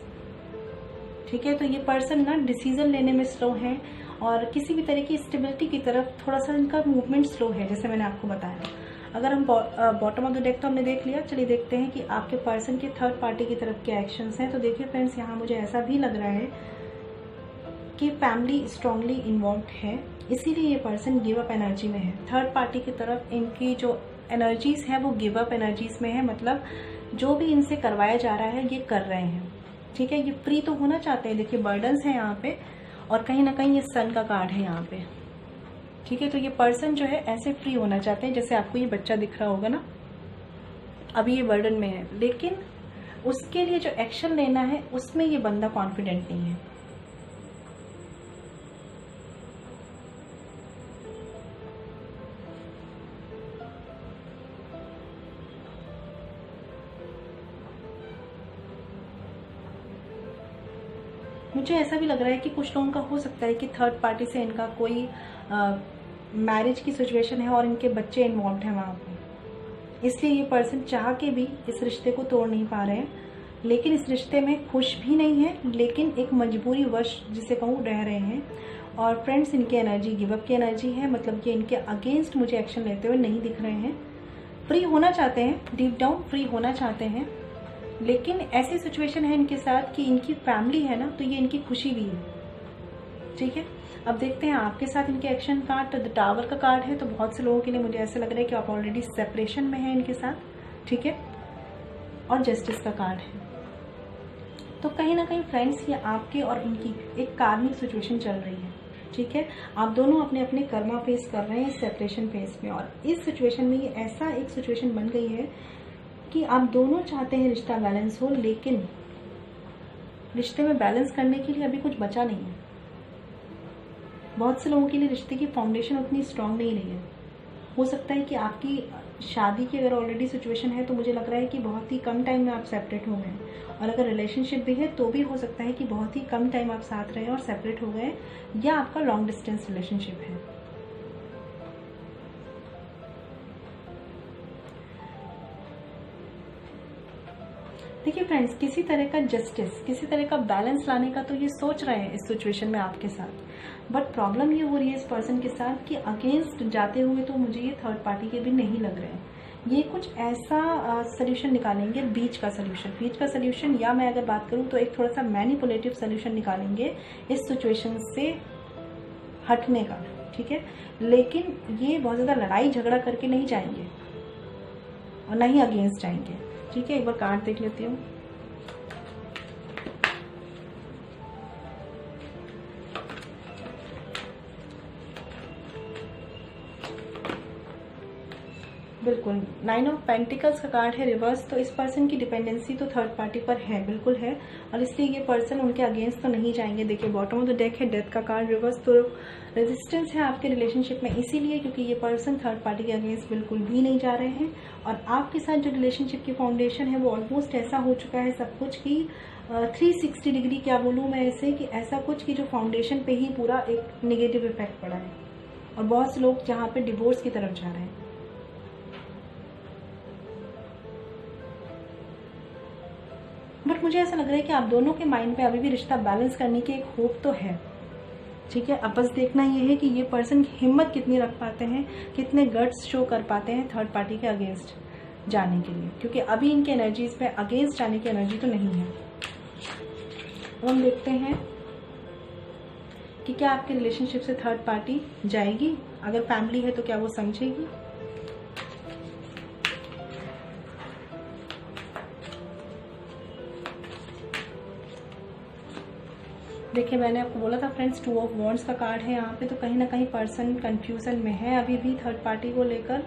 ठीक है। तो ये पर्सन ना डिसीजन लेने में स्लो है और किसी भी तरह की स्टेबिलिटी की तरफ थोड़ा सा इनका मूवमेंट स्लो है, जैसे मैंने आपको बताया। अगर हम बॉटम ऑफ द डेक तो हमने देख लिया, चलिए देखते हैं कि आपके पर्सन के थर्ड पार्टी की तरफ क्या एक्शंस हैं। तो देखिए फ्रेंड्स, यहाँ मुझे ऐसा भी लग रहा है कि फैमिली स्ट्रांगली इन्वॉल्व है, इसीलिए ये पर्सन गिव अप एनर्जी में है। थर्ड पार्टी की तरफ इनकी जो एनर्जीज है वो गिव अप एनर्जीज में है, मतलब जो भी इनसे करवाया जा रहा है ये कर रहे हैं, ठीक है। ये फ्री तो होना चाहते हैं। देखिए बर्डन्स है यहाँ पे और कहीं ना कहीं ये सन का कार्ड है यहाँ पे, ठीक है। तो ये पर्सन जो है ऐसे फ्री होना चाहते हैं, जैसे आपको ये बच्चा दिख रहा होगा ना, अभी ये बर्डन में है, लेकिन उसके लिए जो एक्शन लेना है उसमें ये बंदा कॉन्फिडेंट नहीं है। मुझे ऐसा भी लग रहा है कि कुछ लोगों का हो सकता है कि थर्ड पार्टी से इनका कोई मैरिज की सिचुएशन है और इनके बच्चे इन्वॉल्व हैं वहाँ पे, इसलिए ये पर्सन चाह के भी इस रिश्ते को तोड़ नहीं पा रहे हैं, लेकिन इस रिश्ते में खुश भी नहीं है, लेकिन एक मजबूरी वश जिसे कहूँ रह रहे हैं। और फ्रेंड्स, इनकी एनर्जी गिव अप की एनर्जी है, मतलब कि इनके अगेंस्ट मुझे एक्शन लेते हुए नहीं दिख रहे हैं। फ्री होना चाहते हैं, डीप डाउन फ्री होना चाहते हैं, लेकिन ऐसी सिचुएशन है इनके साथ कि इनकी फैमिली है ना, तो ये इनकी खुशी भी है, ठीक है। अब देखते हैं आपके साथ इनके एक्शन कार्ड। तो द टावर का कार्ड है, तो बहुत से लोगों के लिए मुझे ऐसा लग रहा है कि आप ऑलरेडी सेपरेशन में हैं इनके साथ, ठीक है। और जस्टिस का कार्ड है, तो कहीं ना कहीं फ्रेंड्स ये आपके और इनकी एक कार्मिक सिचुएशन चल रही है, ठीक है। आप दोनों अपने अपने कर्मा फेस कर रहे हैं सेपरेशन फेस में, और इस सिचुएशन में ये ऐसा एक सिचुएशन बन गई है कि आप दोनों चाहते हैं रिश्ता बैलेंस हो, लेकिन रिश्ते में बैलेंस करने के लिए अभी कुछ बचा नहीं है। बहुत से लोगों के लिए रिश्ते की फाउंडेशन उतनी स्ट्रांग नहीं रही है। हो सकता है कि आपकी शादी की अगर ऑलरेडी सिचुएशन है तो मुझे लग रहा है कि बहुत ही कम टाइम में आप सेपरेट हो गए, और अगर रिलेशनशिप भी है तो भी हो सकता है कि बहुत ही कम टाइम आप साथ रहे और सेपरेट हो गए, या आपका लॉन्ग डिस्टेंस रिलेशनशिप है। देखिए फ्रेंड्स, किसी तरह का जस्टिस, किसी तरह का बैलेंस लाने का तो ये सोच रहे हैं इस सिचुएशन में आपके साथ, बट प्रॉब्लम ये हो रही है इस पर्सन के साथ कि अगेंस्ट जाते हुए तो मुझे ये थर्ड पार्टी के भी नहीं लग रहे हैं। ये कुछ ऐसा सोल्यूशन निकालेंगे, बीच का सोल्यूशन, या मैं अगर बात करूं तो एक थोड़ा सा मैनिपुलेटिव सोल्यूशन निकालेंगे इस सिचुएशन से हटने का, ठीक है। लेकिन ये बहुत ज़्यादा लड़ाई झगड़ा करके नहीं जाएंगे और ना ही अगेंस्ट जाएंगे, ठीक है। एक बार कार्ड देख लेती हूँ। बिल्कुल 9 ऑफ पेंटिकल्स का कार्ड है रिवर्स, तो इस पर्सन की डिपेंडेंसी तो थर्ड पार्टी पर है, बिल्कुल है, और इसलिए ये पर्सन उनके अगेंस्ट तो नहीं जाएंगे। देखिए बॉटम ऑफ द डेक है डेथ का कार्ड रिवर्स, तो रेजिस्टेंस है आपके रिलेशनशिप में, इसीलिए क्योंकि ये पर्सन थर्ड पार्टी के अगेंस्ट बिल्कुल भी नहीं जा रहे हैं। और आपके साथ जो रिलेशनशिप की फाउंडेशन है वो ऑलमोस्ट ऐसा हो चुका है सब कुछ की 360 डिग्री, क्या बोलूँ मैं ऐसे, कि ऐसा कुछ की जो फाउंडेशन पे ही पूरा एक नेगेटिव इफेक्ट पड़ा है, और बहुत से लोग जहाँ पे डिवोर्स की तरफ जा रहे हैं। बट मुझे ऐसा लग रहा है कि आप दोनों के माइंड में अभी भी रिश्ता बैलेंस करने की एक होप तो है, ठीक है। अब बस देखना ये है कि ये पर्सन हिम्मत कितनी रख पाते हैं, कितने गट्स शो कर पाते हैं थर्ड पार्टी के अगेंस्ट जाने के लिए, क्योंकि अभी इनके एनर्जीज में अगेंस्ट जाने की एनर्जी तो नहीं है। अब हम देखते हैं कि क्या आपके रिलेशनशिप से थर्ड पार्टी जाएगी, अगर फैमिली है तो क्या वो समझेगी। देखिए मैंने आपको बोला था फ्रेंड्स 2 ऑफ वॉन्ड्स का कार्ड है यहाँ पे, तो कहीं ना कहीं पर्सन कंफ्यूजन में है अभी भी थर्ड पार्टी को लेकर,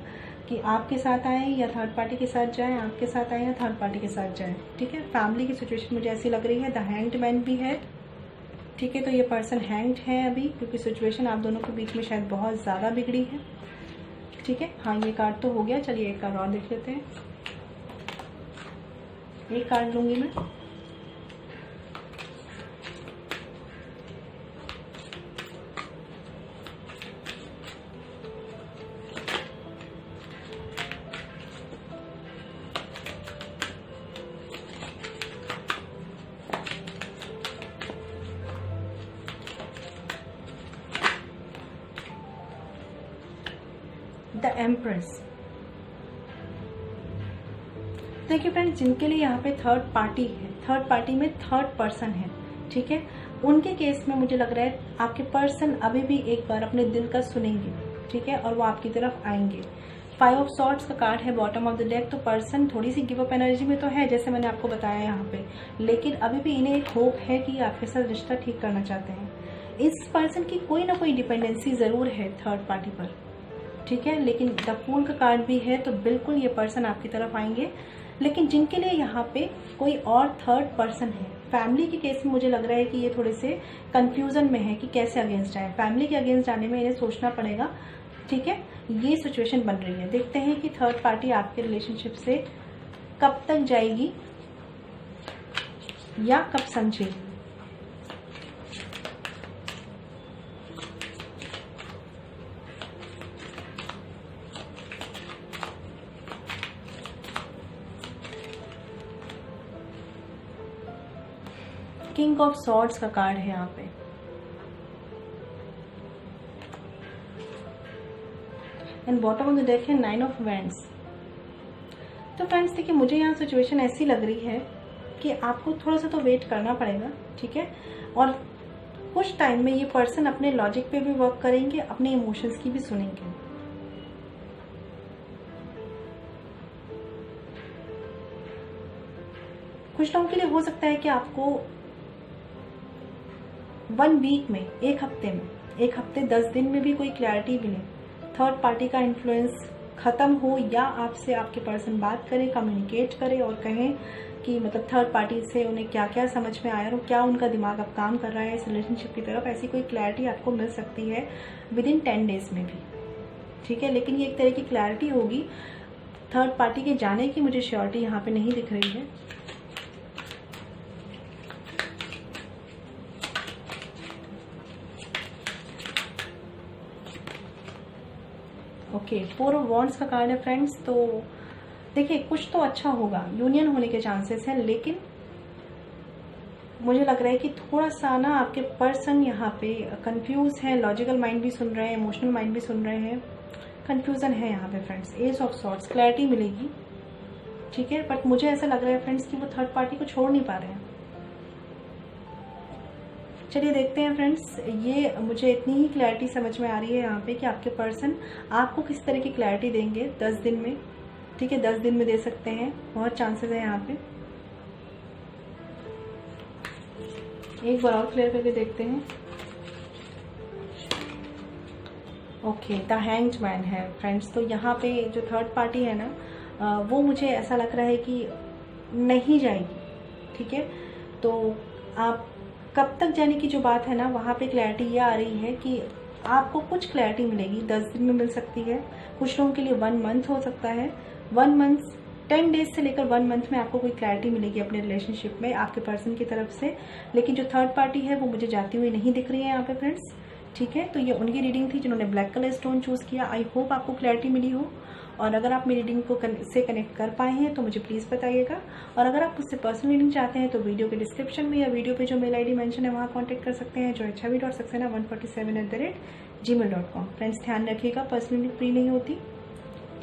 कि आपके साथ आए या थर्ड पार्टी के साथ जाए, आपके साथ आए या थर्ड पार्टी के साथ जाए, ठीक है। फैमिली की सिचुएशन मुझे ऐसी लग रही है, द हैंग्ड मैन भी है, ठीक है। तो ये पर्सन हैंग्ड है अभी, क्योंकि सिचुएशन आप दोनों के बीच में शायद बहुत ज़्यादा बिगड़ी है, ठीक है। हाँ ये कार्ड तो हो गया, चलिए एक कार्ड और देख लेते हैं। एक कार्ड लूंगी मैं। The empress. देखिए फ्रेंड्स, जिनके लिए यहाँ पे थर्ड पार्टी है, थर्ड पार्टी में थर्ड पर्सन है, ठीक है, उनके केस में मुझे लग रहा है आपके पर्सन अभी भी एक बार अपने दिल का सुनेंगे, ठीक है, और वो आपकी तरफ आएंगे। 5 ऑफ सॉर्ड्स का कार्ड है बॉटम ऑफ द डेक, तो पर्सन थोड़ी सी गिव अप एनर्जी में तो है, जैसे मैंने आपको बताया यहाँ पे, लेकिन अभी भी इन्हें एक होप है कि आपके साथ रिश्ता ठीक करना चाहते हैं। इस पर्सन की कोई ना कोई डिपेंडेंसी जरूर है थर्ड पार्टी पर, ठीक है, लेकिन द फूल का कार्ड भी है, तो बिल्कुल ये पर्सन आपकी तरफ आएंगे। लेकिन जिनके लिए यहाँ पे कोई और थर्ड पर्सन है, फैमिली के केस में मुझे लग रहा है कि ये थोड़े से कंफ्यूजन में है कि कैसे अगेंस्ट जाए। फैमिली के अगेंस्ट जाने में इन्हें सोचना पड़ेगा, ठीक है। ये सिचुएशन बन रही है, देखते हैं कि थर्ड पार्टी आपके रिलेशनशिप से कब तक जाएगी या कब समझेगी। किंग ऑफ सॉर्ड्स का कार्ड है यहाँ पे, and bottom of the deck है 9 ऑफ वैंड्स। तो फ्रेंड्स देखिए, मुझे यहाँ सिचुएशन ऐसी लग रही है कि आपको थोड़ा सा तो वेट करना पड़ेगा, ठीक है, और कुछ टाइम में ये पर्सन अपने लॉजिक पे भी वर्क करेंगे, अपने इमोशंस की भी सुनेंगे। कुछ लोगों के लिए हो सकता है कि आपको 1 वीक में, एक हफ्ते 10 दिन में भी कोई क्लैरिटी मिले, थर्ड पार्टी का इन्फ्लुएंस खत्म हो, या आपसे आपके पर्सन बात करे, कम्युनिकेट करे और कहें कि मतलब थर्ड पार्टी से उन्हें क्या क्या समझ में आया और क्या उनका दिमाग अब काम कर रहा है इस रिलेशनशिप की तरफ, ऐसी कोई क्लैरिटी आपको मिल सकती है विद इन 10 डेज में भी, ठीक है। लेकिन ये एक तरह की क्लैरिटी होगी, थर्ड पार्टी के जाने की मुझे श्योरिटी यहाँ पे नहीं दिख रही है। ओके, 4 ऑफ वॉन्ड्स का कार्ड है फ्रेंड्स। तो देखिए कुछ तो अच्छा होगा, यूनियन होने के चांसेस हैं, लेकिन मुझे लग रहा है कि थोड़ा सा ना आपके पर्सन यहाँ पे कंफ्यूज है, लॉजिकल माइंड भी सुन रहे हैं, इमोशनल माइंड भी सुन रहे हैं, कंफ्यूजन है यहाँ पे friends. Ace of swords, clarity मिलेगी, ठीक है, बट मुझे ऐसा लग रहा है फ्रेंड्स कि वो थर्ड पार्टी को छोड़ नहीं पा रहे हैं। चलिए देखते हैं फ्रेंड्स, ये मुझे इतनी ही क्लैरिटी समझ में आ रही है यहाँ पे कि आपके पर्सन आपको किस तरह की क्लैरिटी देंगे 10 दिन में, ठीक है, 10 दिन में दे सकते हैं, बहुत चांसेस है यहाँ पे। एक बार और क्लियर करके देखते हैं। ओके, द हैंग्ड मैन है फ्रेंड्स। तो यहाँ पे जो थर्ड पार्टी है ना, वो मुझे ऐसा लग रहा है कि नहीं जाएगी, ठीक है। तो आप कब तक जाने की जो बात है ना, वहाँ पे क्लैरिटी ये आ रही है कि आपको कुछ क्लैरिटी मिलेगी, 10 दिन में मिल सकती है, कुछ लोगों के लिए 1 मंथ हो सकता है, 1 मंथ 10 डेज से लेकर 1 मंथ में आपको कोई क्लैरिटी मिलेगी अपने रिलेशनशिप में आपके पर्सन की तरफ से। लेकिन जो थर्ड पार्टी है वो मुझे जाती हुई नहीं दिख रही है यहाँ पे फ्रेंड्स, ठीक है। तो ये उनकी रीडिंग थी जिन्होंने ब्लैक कलर स्टोन चूज किया। आई होप आपको क्लैरिटी मिली हो, और अगर आप मेरी रीडिंग को से कनेक्ट कर पाए हैं तो मुझे प्लीज़ बताइएगा। और अगर आप मुझसे पर्सनल रीडिंग चाहते हैं तो वीडियो के डिस्क्रिप्शन में या वीडियो पे जो मेल आईडी मेंशन है वहाँ कॉन्टैक्ट कर सकते हैं, joychavi.saxena147@gmail.com। फ्रेंड्स ध्यान रखिएगा, पर्सनली फ्री नहीं होती,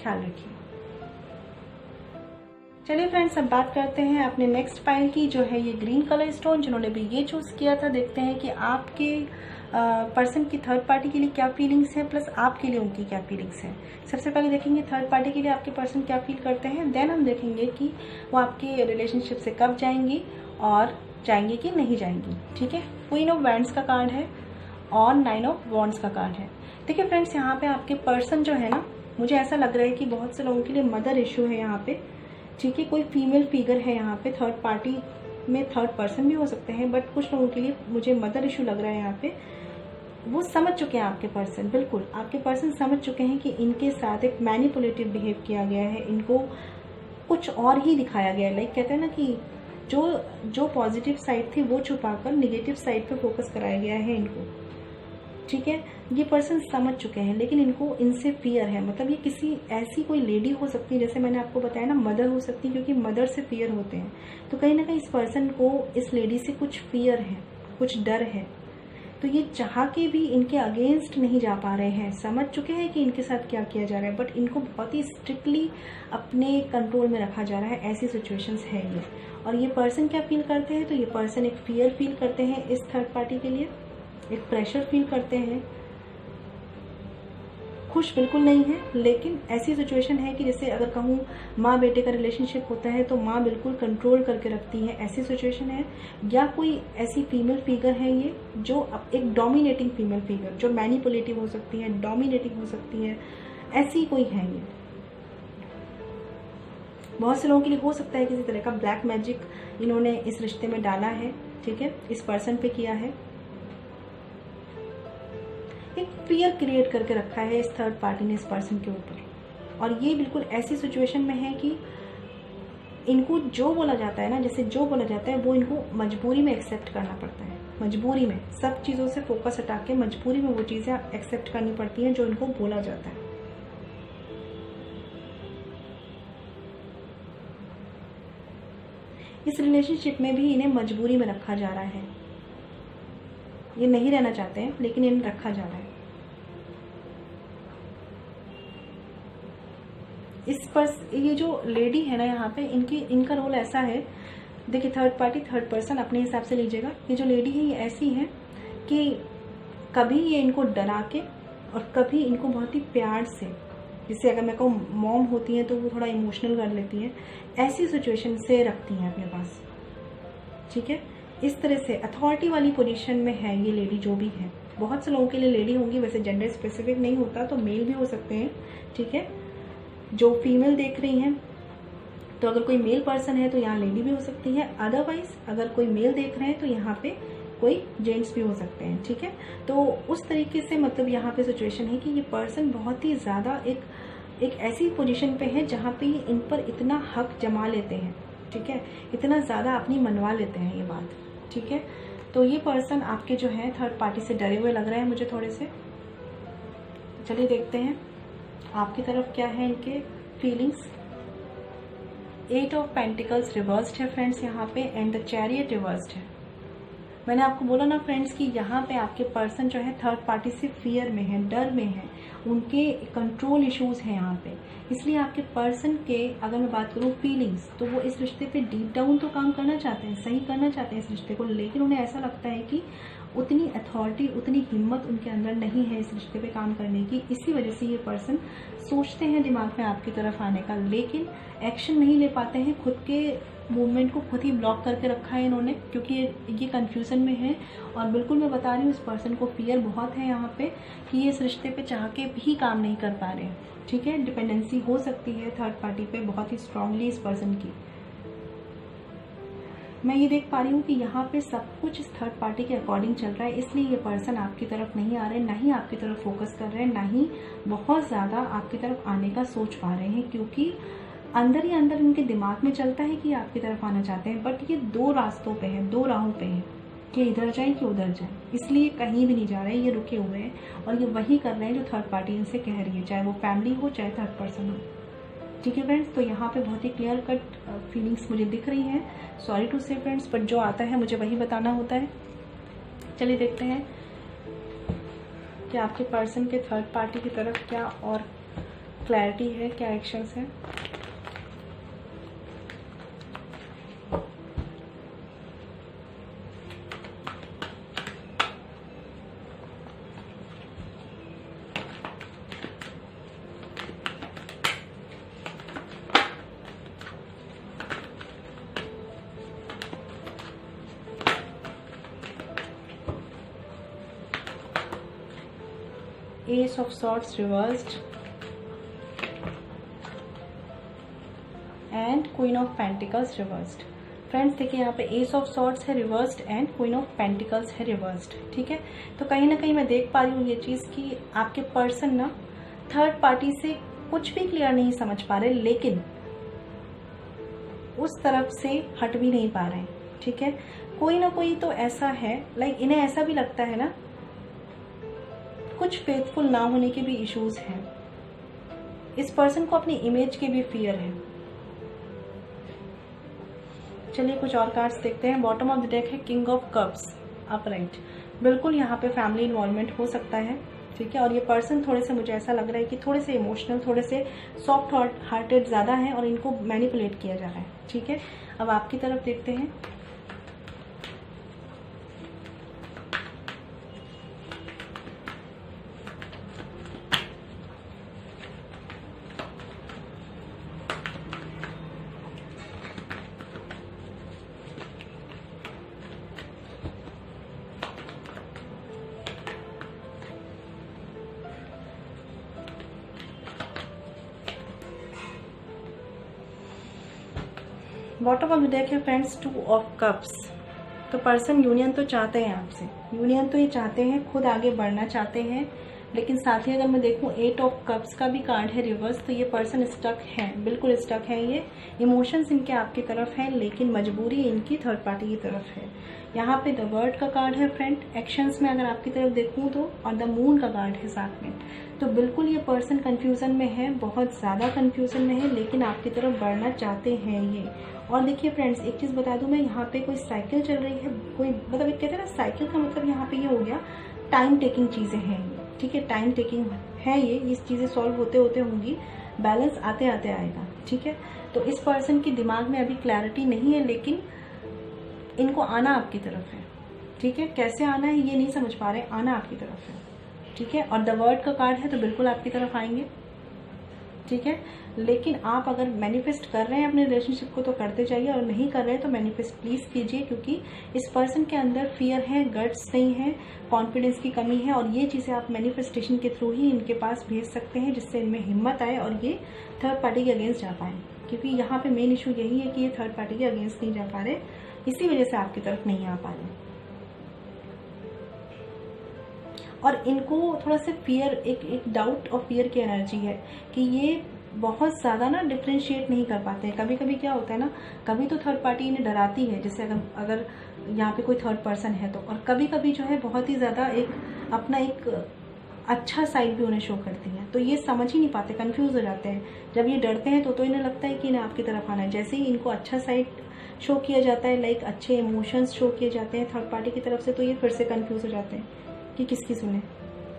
ख्याल रखिए। चलिए फ्रेंड्स, अब बात करते हैं अपने नेक्स्ट पाइल की, जो है ये ग्रीन कलर स्टोन, जिन्होंने भी ये चूज किया था। देखते हैं कि आपके पर्सन की थर्ड पार्टी के लिए क्या फीलिंग्स है, प्लस आपके लिए उनकी क्या फीलिंग्स है। सबसे पहले देखेंगे थर्ड पार्टी के लिए आपके पर्सन क्या फील करते हैं, देन हम देखेंगे कि वो आपके रिलेशनशिप से कब जाएंगी और जाएंगी कि नहीं जाएंगी, ठीक है। क्वीन ऑफ वैंड्स का कार्ड है और 9 ऑफ वॉन्ड्स का कार्ड है। देखिए फ्रेंड्स, यहाँ पे आपके पर्सन जो है ना, मुझे ऐसा लग रहा है कि बहुत से लोगों के लिए मदर इशू है यहाँ पे, ठीक है। कोई फीमेल फिगर है यहाँ पे, थर्ड पार्टी में थर्ड पर्सन भी हो सकते हैं, बट कुछ लोगों के लिए मुझे मदर इशू लग रहा है यहाँ पे। वो समझ चुके हैं आपके पर्सन, बिल्कुल आपके पर्सन समझ चुके हैं कि इनके साथ एक मैनिपुलेटिव बिहेव किया गया है, इनको कुछ और ही दिखाया गया है। लाइक कहते हैं ना कि जो पॉजिटिव साइड थी वो छुपाकर निगेटिव साइड पे फोकस कराया गया है इनको, ठीक है। ये पर्सन समझ चुके हैं, लेकिन इनको इनसे फियर है। मतलब ये किसी ऐसी कोई लेडी हो सकती है, जैसे मैंने आपको बताया ना, मदर हो सकती है, क्योंकि मदर से फियर होते हैं। तो कहीं ना कहीं इस पर्सन को इस लेडी से कुछ फियर है, कुछ डर है। तो ये चाह के भी इनके अगेंस्ट नहीं जा पा रहे हैं, समझ चुके हैं कि इनके साथ क्या किया जा रहा है, बट इनको बहुत ही स्ट्रिक्टली अपने कंट्रोल में रखा जा रहा है। ऐसी सिचुएशंस है ये। और ये पर्सन क्या फील करते हैं, तो ये पर्सन एक फियर फील करते हैं इस थर्ड पार्टी के लिए, एक प्रेशर फील करते हैं, खुश बिल्कुल नहीं है। लेकिन ऐसी सिचुएशन है कि जैसे अगर कहूँ माँ बेटे का रिलेशनशिप होता है तो माँ बिल्कुल कंट्रोल करके रखती है, ऐसी सिचुएशन है। या कोई ऐसी फीमेल फिगर है ये जो एक डोमिनेटिंग फीमेल फिगर, जो मैनिपुलेटिव हो सकती है, डोमिनेटिंग हो सकती है, ऐसी कोई है ये। बहुत से लोगों के लिए हो सकता है किसी तरह का ब्लैक मैजिक इन्होंने इस रिश्ते में डाला है, ठीक है, इस पर्सन पे किया है, एक फियर क्रिएट करके रखा है इस थर्ड पार्टी ने इस पर्सन के ऊपर। और ये बिल्कुल ऐसी सिचुएशन में है कि इनको जो बोला जाता है ना, जैसे जो बोला जाता है वो इनको मजबूरी में एक्सेप्ट करना पड़ता है। मजबूरी में सब चीज़ों से फोकस हटा के मजबूरी में वो चीज़ें एक्सेप्ट करनी पड़ती हैं जो इनको बोला जाता है। इस रिलेशनशिप में भी इन्हें मजबूरी में रखा जा रहा है। ये नहीं रहना चाहते हैं, लेकिन इन्हें रखा जा रहा है। इस पर ये जो लेडी है ना यहाँ पे, इनका रोल ऐसा है। देखिए थर्ड पार्टी थर्ड पर्सन अपने हिसाब से लीजिएगा। ये जो लेडी है ये ऐसी है कि कभी ये इनको डरा के और कभी इनको बहुत ही प्यार से, जिससे अगर मैं कहूँ मॉम होती हैं तो वो थोड़ा इमोशनल कर लेती हैं, ऐसी सिचुएशन से रखती हैं अपने पास, ठीक है। इस तरह से अथॉरिटी वाली पोजीशन में है ये लेडी जो भी है। बहुत से लोगों के लिए लेडी होंगी, वैसे जेंडर स्पेसिफिक नहीं होता, तो मेल भी हो सकते हैं, ठीक है। जो फीमेल देख रही हैं तो अगर कोई मेल पर्सन है तो यहाँ लेडी भी हो सकती है, अदरवाइज अगर कोई मेल देख रहे हैं तो यहाँ पे कोई जेंट्स भी हो सकते हैं, ठीक है। तो उस तरीके से मतलब यहाँ पे सिचुएशन है कि ये पर्सन बहुत ही ज़्यादा एक ऐसी पोजीशन पे है जहाँ पे ये इन पर इतना हक जमा लेते हैं, ठीक है, इतना ज़्यादा अपनी मनवा लेते हैं ये बात, ठीक है। तो ये पर्सन आपके जो है थर्ड पार्टी से डरे हुए लग रहे हैं मुझे थोड़े से। चलिए देखते हैं आपकी तरफ क्या है इनके फीलिंग्स। 8 ऑफ पेंटिकल्स रिवर्स्ड है फ्रेंड्स यहाँ पे, एंड द चैरियट रिवर्स्ड है। मैंने आपको बोला ना फ्रेंड्स कि यहाँ पे आपके पर्सन जो है थर्ड पार्टी से फियर में है, डर में है, उनके कंट्रोल इश्यूज हैं यहाँ पे। इसलिए आपके पर्सन के अगर मैं बात करूँ फीलिंग्स, तो वो इस रिश्ते पे डीप डाउन तो काम करना चाहते हैं, सही करना चाहते हैं इस रिश्ते को, लेकिन उन्हें ऐसा लगता है कि उतनी अथॉरिटी, उतनी हिम्मत उनके अंदर नहीं है इस रिश्ते पे काम करने की। इसी वजह से ये पर्सन सोचते हैं दिमाग में आपकी तरफ आने का, लेकिन एक्शन नहीं ले पाते हैं। खुद के मूवमेंट को खुद ही ब्लॉक करके रखा है इन्होंने, क्योंकि ये कंफ्यूजन में है। और बिल्कुल मैं बता रही हूँ इस पर्सन को फियर बहुत है यहाँ पे कि ये इस रिश्ते पे चाह के भी काम नहीं कर पा रहे हैं, ठीक है। डिपेंडेंसी हो सकती है थर्ड पार्टी पे बहुत ही स्ट्रांगली इस पर्सन की। मैं ये देख पा रही हूँ कि यहाँ पे सब कुछ इस थर्ड पार्टी के अकॉर्डिंग चल रहा है, इसलिए ये पर्सन आपकी तरफ नहीं आ रहे, ना ही आपकी तरफ फोकस कर रहे हैं, ना ही बहुत ज़्यादा आपकी तरफ आने का सोच पा रहे हैं, क्योंकि अंदर ही अंदर उनके दिमाग में चलता है कि आपकी तरफ आना चाहते हैं, बट ये दो रास्तों पे हैं, दो राहों पे हैं कि इधर जाए कि उधर जाए, इसलिए कहीं भी नहीं जा रहे हैं, ये रुके हुए हैं और ये वही कर रहे हैं जो थर्ड पार्टी इनसे कह रही है, चाहे वो फैमिली हो चाहे थर्ड पर्सन हो, ठीक है फ्रेंड्स। तो यहाँ पे बहुत ही क्लियर कट फीलिंग्स मुझे दिख रही हैं। सॉरी टू से फ्रेंड्स, बट जो आता है मुझे वही बताना होता है। चलिए देखते हैं कि आपके पर्सन के थर्ड पार्टी की तरफ क्या और क्लैरिटी है, क्या एक्शंस है। Ace of Swords reversed and Queen of Pentacles reversed। Friends देखिए यहाँ पे Ace of Swords है reversed and Queen of Pentacles है रिवर्स्ड, ठीक है। तो कहीं ना कहीं मैं देख पा रही हूँ ये चीज़ कि आपके पर्सन ना थर्ड पार्टी से कुछ भी क्लियर नहीं समझ पा रहे, लेकिन उस तरफ से हट भी नहीं पा रहे, ठीक है। कोई ना कोई तो ऐसा है, लाइक इन्हें ऐसा भी लगता है ना कुछ फेथफुल ना होने के भी इश्यूज हैं। इस पर्सन को अपनी इमेज के भी फियर है। चलिए कुछ और कार्ड्स देखते हैं। बॉटम ऑफ द डेक है किंग ऑफ कप्स अपराइट। बिल्कुल यहाँ पे फैमिली इन्वॉल्वमेंट हो सकता है, ठीक है। और ये पर्सन थोड़े से मुझे ऐसा लग रहा है कि थोड़े से इमोशनल, थोड़े से सॉफ्ट हार्टेड ज़्यादा हैं और इनको मैनिपुलेट किया जा रहा है, ठीक है। अब आपकी तरफ देखते हैं। बॉटम ऑफ द डेक है फ्रेंड्स 2 ऑफ कप्स। तो पर्सन यूनियन तो चाहते हैं आपसे, यूनियन तो ये चाहते हैं, खुद आगे बढ़ना चाहते हैं, लेकिन साथ ही अगर मैं देखूं 8 ऑफ कप्स का भी कार्ड है रिवर्स, तो ये पर्सन स्टक है, बिल्कुल स्टक है। ये इमोशंस इनके आपकी तरफ है, लेकिन मजबूरी इनकी थर्ड पार्टी की तरफ है। यहाँ पे द वर्ड का कार्ड है फ्रेंड एक्शंस में अगर आपकी तरफ देखूं तो, और द मून का कार्ड है साथ में। तो बिल्कुल ये पर्सन कंफ्यूजन में है, बहुत ज़्यादा कंफ्यूजन में है, लेकिन आपकी तरफ बढ़ना चाहते हैं ये। और देखिए फ्रेंड्स एक चीज़ बता दूं मैं, यहाँ पे कोई साइकिल चल रही है, कोई मतलब एक कहते हैं ना साइकिल का मतलब यहाँ पे ये हो गया टाइम टेकिंग चीज़ें हैं, ठीक है। टाइम टेकिंग है ये चीज़ें सॉल्व होते होते होंगी, बैलेंस आते आते आएगा, ठीक है। तो इस पर्सन के दिमाग में अभी क्लैरिटी नहीं है, लेकिन इनको आना आपकी तरफ है, ठीक है। कैसे आना है ये नहीं समझ पा रहे, आना आपकी तरफ है, ठीक है। और द वर्ड का कार्ड है तो बिल्कुल आपकी तरफ आएंगे, ठीक है। लेकिन आप अगर मैनिफेस्ट कर रहे हैं अपने रिलेशनशिप को तो करते जाइए, और नहीं कर रहे हैं तो मैनिफेस्ट प्लीज कीजिए, क्योंकि इस पर्सन के अंदर फियर है, गट्स नहीं है, कॉन्फिडेंस की कमी है, और ये चीज़ें आप मैनिफेस्टेशन के थ्रू ही इनके पास भेज सकते हैं, जिससे इनमें हिम्मत आए और ये थर्ड पार्टी के अगेंस्ट जा पाए, क्योंकि यहाँ पे मेन इशू यही है कि ये थर्ड पार्टी के अगेंस्ट नहीं जा पा रहे, इसी वजह से आपकी तरफ नहीं आ पा रहे। और इनको थोड़ा सा फियर, एक डाउट और फियर की एनर्जी है कि ये बहुत ज़्यादा ना डिफ्रेंशिएट नहीं कर पाते हैं। कभी कभी क्या होता है ना, कभी तो थर्ड पार्टी इन्हें डराती है, जैसे अगर यहाँ पे कोई थर्ड पर्सन है तो, और कभी कभी जो है बहुत ही ज़्यादा अपना एक अच्छा साइड भी उन्हें शो करती हैं। तो ये समझ ही नहीं पाते, कंफ्यूज हो जाते हैं। जब ये डरते हैं तो इन्हें लगता है कि इन्हें आपकी तरफ आना है। जैसे ही इनको अच्छा साइड शो किया जाता है, लाइक अच्छे इमोशंस शो किए जाते हैं थर्ड पार्टी की तरफ से, तो ये फिर से कंफ्यूज हो जाते हैं कि किसकी सुने।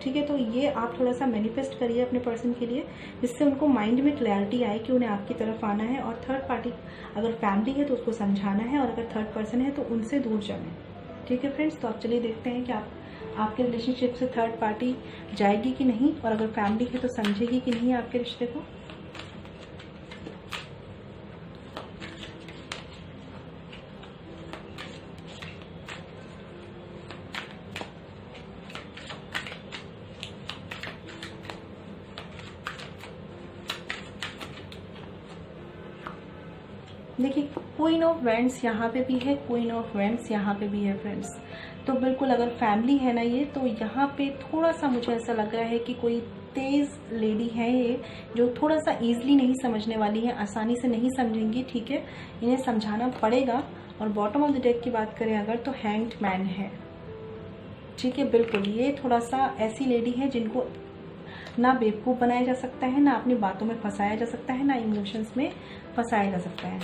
ठीक है, तो ये आप थोड़ा सा मैनिफेस्ट करिए अपने पर्सन के लिए, जिससे उनको माइंड में क्लैरिटी आए कि उन्हें आपकी तरफ आना है। और थर्ड पार्टी अगर फैमिली है तो उसको समझाना है, और अगर थर्ड पर्सन है तो उनसे दूर जाना है। ठीक है फ्रेंड्स, तो आप चलिए देखते हैं कि आपके रिलेशनशिप से थर्ड पार्टी जाएगी कि नहीं, और अगर फैमिली है तो समझेगी कि नहीं आपके रिश्ते को। देखिए, क्वीन ऑफ वेंड्स यहाँ पे भी है, क्वीन ऑफ वेंड्स यहाँ पे भी है फ्रेंड्स। तो बिल्कुल अगर फैमिली है ना ये, तो यहाँ पे थोड़ा सा मुझे ऐसा लग रहा है कि कोई तेज लेडी है ये, जो थोड़ा सा इजीली नहीं समझने वाली है, आसानी से नहीं समझेंगी। ठीक है, इन्हें समझाना पड़ेगा। और बॉटम ऑफ द डेक की बात करें अगर, तो हैंग्ड मैन है। ठीक है, बिल्कुल ये थोड़ा सा ऐसी लेडी है जिनको ना बेवकूफ़ बनाया जा सकता है, ना अपनी बातों में फंसाया जा सकता है, ना इमोशंस में फंसाया जा सकता है।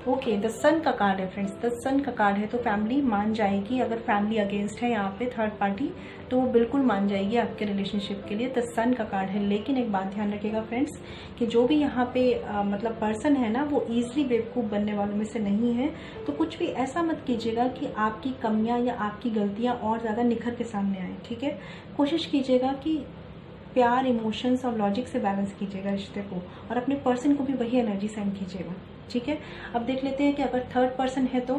ओके, द सन का कार्ड है फ्रेंड्स, द सन का कार्ड है। तो फैमिली मान जाएगी, अगर फैमिली अगेंस्ट है यहाँ पे थर्ड पार्टी, तो वो बिल्कुल मान जाएगी आपके रिलेशनशिप के लिए। द सन का कार्ड है। लेकिन एक बात ध्यान रखिएगा फ्रेंड्स, कि जो भी यहाँ पे मतलब पर्सन है ना, वो ईजिली बेवकूफ़ बनने वालों में से नहीं है। तो कुछ भी ऐसा मत कीजिएगा कि आपकी कमियाँ या आपकी गलतियाँ और ज़्यादा निखर के सामने आए। ठीक है, कोशिश कीजिएगा कि प्यार, इमोशंस और लॉजिक से बैलेंस कीजिएगा रिश्ते को, और अपने पर्सन को भी वही एनर्जी सेंड कीजिएगा। ठीक है, अब देख लेते हैं कि अगर थर्ड पर्सन है तो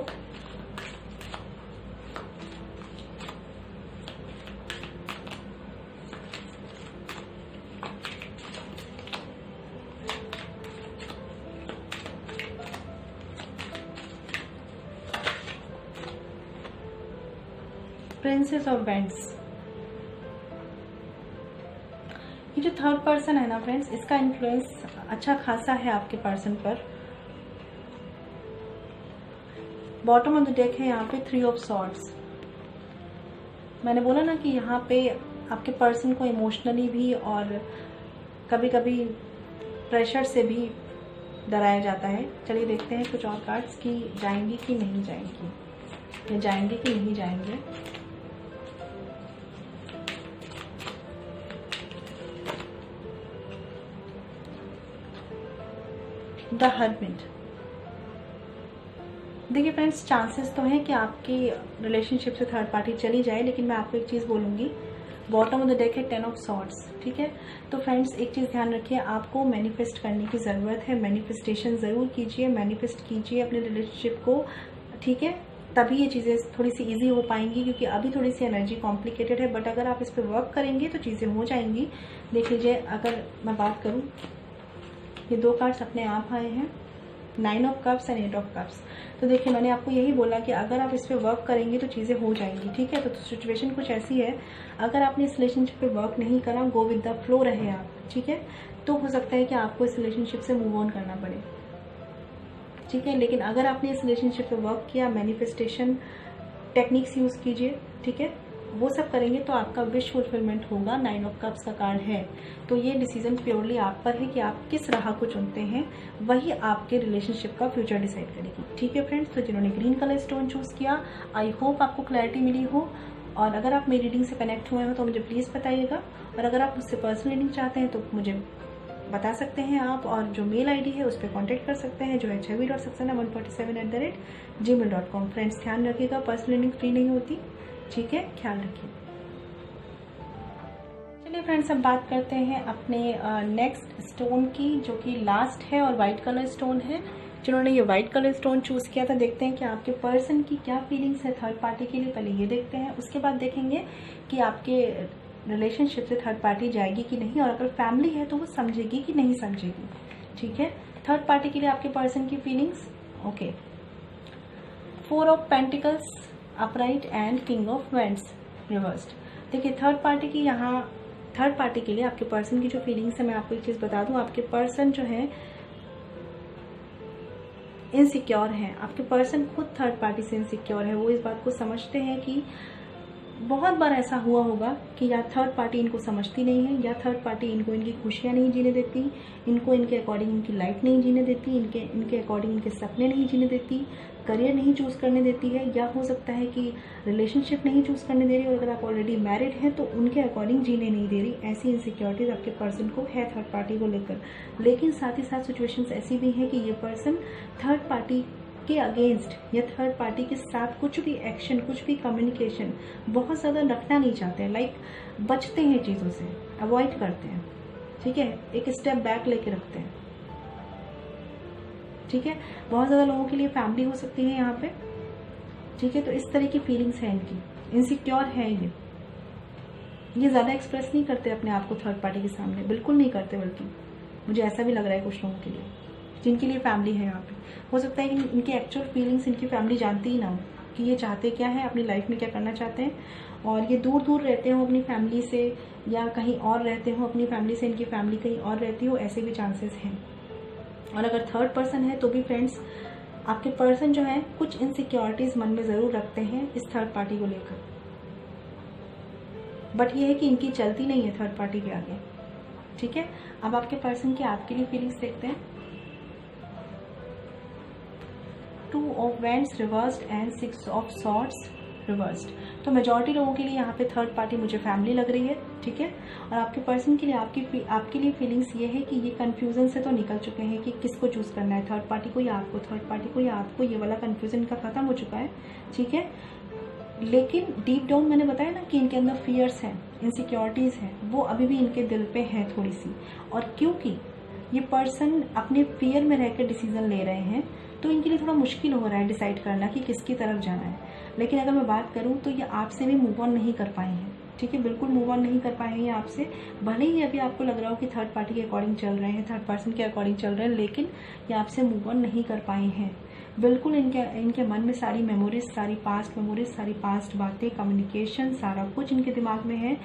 प्रिंसेस ऑफ वेंड्स। ये जो थर्ड पर्सन है ना फ्रेंड्स, इसका इन्फ्लुएंस अच्छा खासा है आपके पर्सन पर। बॉटम ऑफ द डेक है यहाँ पे थ्री ऑफ सॉर्ड्स। मैंने बोला ना कि यहाँ पे आपके पर्सन को इमोशनली भी और कभी कभी प्रेशर से भी डराया जाता है। चलिए देखते हैं कुछ और कार्ड्स की जाएंगी कि नहीं जाएंगी, या जाएंगे कि नहीं जाएंगे। The hermit. देखिए फ्रेंड्स, चांसेस तो हैं कि आपकी रिलेशनशिप से थर्ड पार्टी चली जाए, लेकिन मैं आपको एक चीज़ बोलूँगी। बॉटम ऑफ द डेक है टेन ऑफ सॉर्ड्स। ठीक है, तो फ्रेंड्स एक चीज़ ध्यान रखिए, आपको मैनिफेस्ट करने की ज़रूरत है। मैनिफेस्टेशन ज़रूर कीजिए, मैनिफेस्ट कीजिए अपने रिलेशनशिप को। ठीक है, तभी ये चीज़ें थोड़ी सी ईजी हो पाएंगी, क्योंकि अभी थोड़ी सी एनर्जी कॉम्प्लिकेटेड है, बट अगर आप इस पर वर्क करेंगे तो चीज़ें हो जाएंगी। देख लीजिए, अगर मैं बात करूँ, ये दो कार्ड्स अपने आप आए हैं, 9 of cups and 8 of cups. तो देखिए, मैंने आपको यही बोला कि अगर आप इस पर वर्क करेंगे तो चीज़ें हो जाएंगी। ठीक है, तो सिचुएशन कुछ ऐसी है, अगर आपने इस रिलेशनशिप पे वर्क नहीं करा, गो विद द फ्लो रहे आप, ठीक है, तो हो सकता है कि आपको इस रिलेशनशिप से मूव ऑन करना पड़े। ठीक है, लेकिन अगर आपने इस रिलेशनशिप पे वर्क किया, मैनिफेस्टेशन टेक्निक्स यूज़ कीजिए, ठीक है, वो सब करेंगे तो आपका विश फुलफिलमेंट होगा। 9 ऑफ कप्स का कार्ड है, तो ये डिसीजन प्योरली आप पर है कि आप किस राह को चुनते हैं, वही आपके रिलेशनशिप का फ्यूचर डिसाइड करेगी। ठीक है फ्रेंड्स, तो जिन्होंने ग्रीन कलर स्टोन चूज़ किया, आई होप आपको क्लैरिटी मिली हो। और अगर आप मेरी रीडिंग से कनेक्ट हुए हो तो मुझे प्लीज़ बताइएगा, और अगर आप मुझसे पर्सनल रीडिंग चाहते हैं तो मुझे बता सकते हैं आप, और जो मेल आईडी है उस पर कॉन्टैक्ट कर सकते हैं, जो है chevi.saxena147@gmail.com। फ्रेंड्स ध्यान रखिएगा, पर्सनल रीडिंग फ्री नहीं होती। ठीक है, ख्याल रखिए। चलिए फ्रेंड्स, अब बात करते हैं अपने नेक्स्ट स्टोन की, जो कि लास्ट है और वाइट कलर स्टोन है। जिन्होंने ये वाइट कलर स्टोन चूज किया था, देखते हैं कि आपके पर्सन की क्या फीलिंग्स है थर्ड पार्टी के लिए। पहले ये देखते हैं, उसके बाद देखेंगे कि आपके रिलेशनशिप से थर्ड पार्टी जाएगी कि नहीं, और अगर फैमिली है तो वो समझेगी कि नहीं समझेगी। ठीक है, थर्ड पार्टी के लिए आपके पर्सन की feelings. Okay, 4 of pentacles upright and king of vends reversed. देखिए थर्ड पार्टी की, यहाँ थर्ड पार्टी के लिए आपके पर्सन की जो फीलिंग्स है, मैं आपको एक चीज बता दूं, आपके पर्सन जो है इनसिक्योर है। आपके पर्सन खुद थर्ड पार्टी से इनसिक्योर है। वो इस बात को समझते हैं कि बहुत बार ऐसा हुआ होगा कि या थर्ड पार्टी इनको समझती नहीं है, या थर्ड पार्टी इनको इनकी खुशियां नहीं जीने देती, इनको इनके अकॉर्डिंग इनकी लाइफ नहीं जीने देती, इनके अकॉर्डिंग इनके सपने नहीं जीने देती, करियर नहीं चूज करने देती है, या हो सकता है कि रिलेशनशिप नहीं चूज करने दे रही, और अगर आप ऑलरेडी मैरिड हैं तो उनके अकॉर्डिंग जीने नहीं दे रही। ऐसी इनसिक्योरिटीज आपके पर्सन को है थर्ड पार्टी को लेकर। लेकिन साथ ही साथ सिचुएशंस ऐसी भी हैं कि ये पर्सन थर्ड पार्टी के अगेंस्ट या थर्ड पार्टी के साथ कुछ भी एक्शन, कुछ भी कम्युनिकेशन बहुत ज़्यादा रखना नहीं चाहते हैं। लाइक बचते हैं चीज़ों से, अवॉइड करते हैं। ठीक है, एक स्टेप बैक लेके रखते हैं। ठीक है, बहुत ज़्यादा लोगों के लिए फैमिली हो सकती है यहाँ पे। ठीक है, तो इस तरह की फीलिंग्स है इनकी, इनसिक्योर है ये ज़्यादा एक्सप्रेस नहीं करते अपने आप को थर्ड पार्टी के सामने, बिल्कुल नहीं करते, बल्कि मुझे ऐसा भी लग रहा है कुछ लोगों के लिए जिनके लिए फैमिली है यहाँ पे। हो सकता है कि इनकी एक्चुअल फीलिंग्स इनकी फैमिली जानती ही ना हो कि ये चाहते क्या है, अपनी लाइफ में क्या करना चाहते हैं, और ये दूर दूर रहते हो अपनी फैमिली से, या कहीं और रहते हो अपनी फैमिली से, इनकी फैमिली कहीं और रहती हो, ऐसे भी चांसेस हैं। और अगर थर्ड पर्सन है तो भी फ्रेंड्स, आपके पर्सन जो है कुछ इनसिक्योरिटीज मन में जरूर रखते हैं इस थर्ड पार्टी को लेकर, बट ये है कि इनकी चलती नहीं है थर्ड पार्टी के आगे। ठीक है, अब आपके पर्सन की आपके लिए फीलिंग्स देखते हैं। 2 of wands reversed and 6 of swords reversed. तो मेजॉरिटी लोगों के लिए यहाँ पे थर्ड पार्टी मुझे फैमिली लग रही है। ठीक है, और आपके पर्सन के लिए आपके लिए फीलिंग्स ये है कि ये कंफ्यूजन से तो निकल चुके हैं कि किसको चूज करना है, थर्ड पार्टी को या आपको, थर्ड पार्टी को या आपको। ये वाला कंफ्यूजन का खत्म हो चुका है। ठीक है, लेकिन डीप डाउन मैंने बताया ना कि इनके अंदर फियर्स हैं, इनसिक्योरिटीज हैं, वो अभी भी इनके दिल पे है थोड़ी सी। और क्योंकि ये पर्सन अपने फियर में रहकर डिसीजन ले रहे हैं, तो इनके लिए थोड़ा मुश्किल हो रहा है डिसाइड करना कि किसकी तरफ जाना है। लेकिन अगर मैं बात करूं तो ये आपसे भी मूव ऑन नहीं कर पाए हैं। ठीक है, बिल्कुल मूव ऑन नहीं कर पाए हैं ये आपसे। भले ही अभी आपको लग रहा हो कि थर्ड पार्टी के अकॉर्डिंग चल रहे हैं, थर्ड पर्सन के अकॉर्डिंग चल रहे हैं, लेकिन ये आपसे मूव ऑन नहीं कर पाए हैं। बिल्कुल इनके मन में सारी मेमोरीज, सारी पास्ट बातें, कम्युनिकेशन, सारा कुछ इनके दिमाग में है।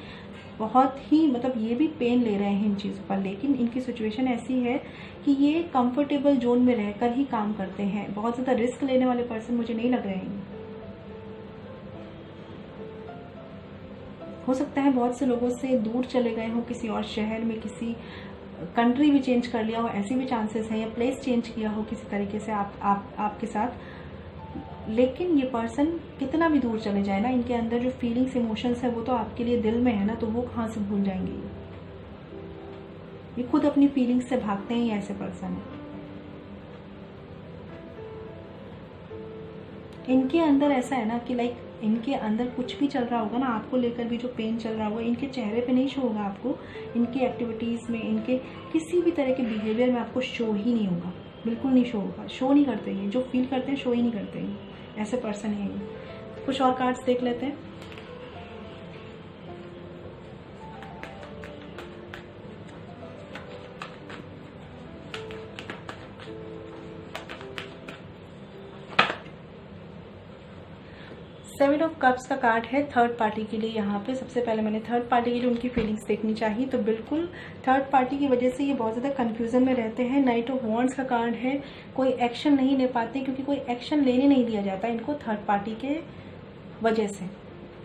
बहुत ही मतलब ये भी पेन ले रहे हैं इन चीज़ों पर, लेकिन इनकी सिचुएशन ऐसी है कि ये कंफर्टेबल जोन में रहकर ही काम करते हैं। बहुत ज़्यादा रिस्क लेने वाले पर्सन मुझे नहीं लग रहे हैं। हो सकता है बहुत से लोगों से दूर चले गए हों, किसी और शहर में, किसी कंट्री भी चेंज कर लिया हो, ऐसे भी चांसेस हैं, या प्लेस चेंज किया हो किसी तरीके से आपके साथ। लेकिन ये पर्सन कितना भी दूर चले जाए ना, इनके अंदर जो फीलिंग्स, इमोशंस है वो तो आपके लिए दिल में है ना, तो वो कहाँ से भूल जाएंगे। ये खुद अपनी फीलिंग्स से भागते हैं, ऐसे पर्सन है। इनके अंदर ऐसा है ना कि लाइक इनके अंदर कुछ भी चल रहा होगा ना, आपको लेकर भी जो पेन चल रहा होगा, इनके चेहरे पे नहीं शो होगा आपको, इनकी एक्टिविटीज में, इनके किसी भी तरह के बिहेवियर में आपको शो ही नहीं होगा, बिल्कुल नहीं शो होगा। शो नहीं करते ये, जो फील करते हैं शो ही नहीं करते ये, ऐसे पर्सन है ये। कुछ और कार्ड्स देख लेते हैं। सेवन ऑफ कप्स का कार्ड है थर्ड पार्टी के लिए। यहाँ पे सबसे पहले मैंने थर्ड पार्टी की जो उनकी फीलिंग्स देखनी चाहिए, तो बिल्कुल थर्ड पार्टी की वजह से ये बहुत ज़्यादा कंफ्यूजन में रहते हैं। नाइट ऑफ वॉन्ड्स का कार्ड है, कोई एक्शन नहीं ले पाते क्योंकि कोई एक्शन लेने नहीं दिया जाता इनको थर्ड पार्टी के वजह से।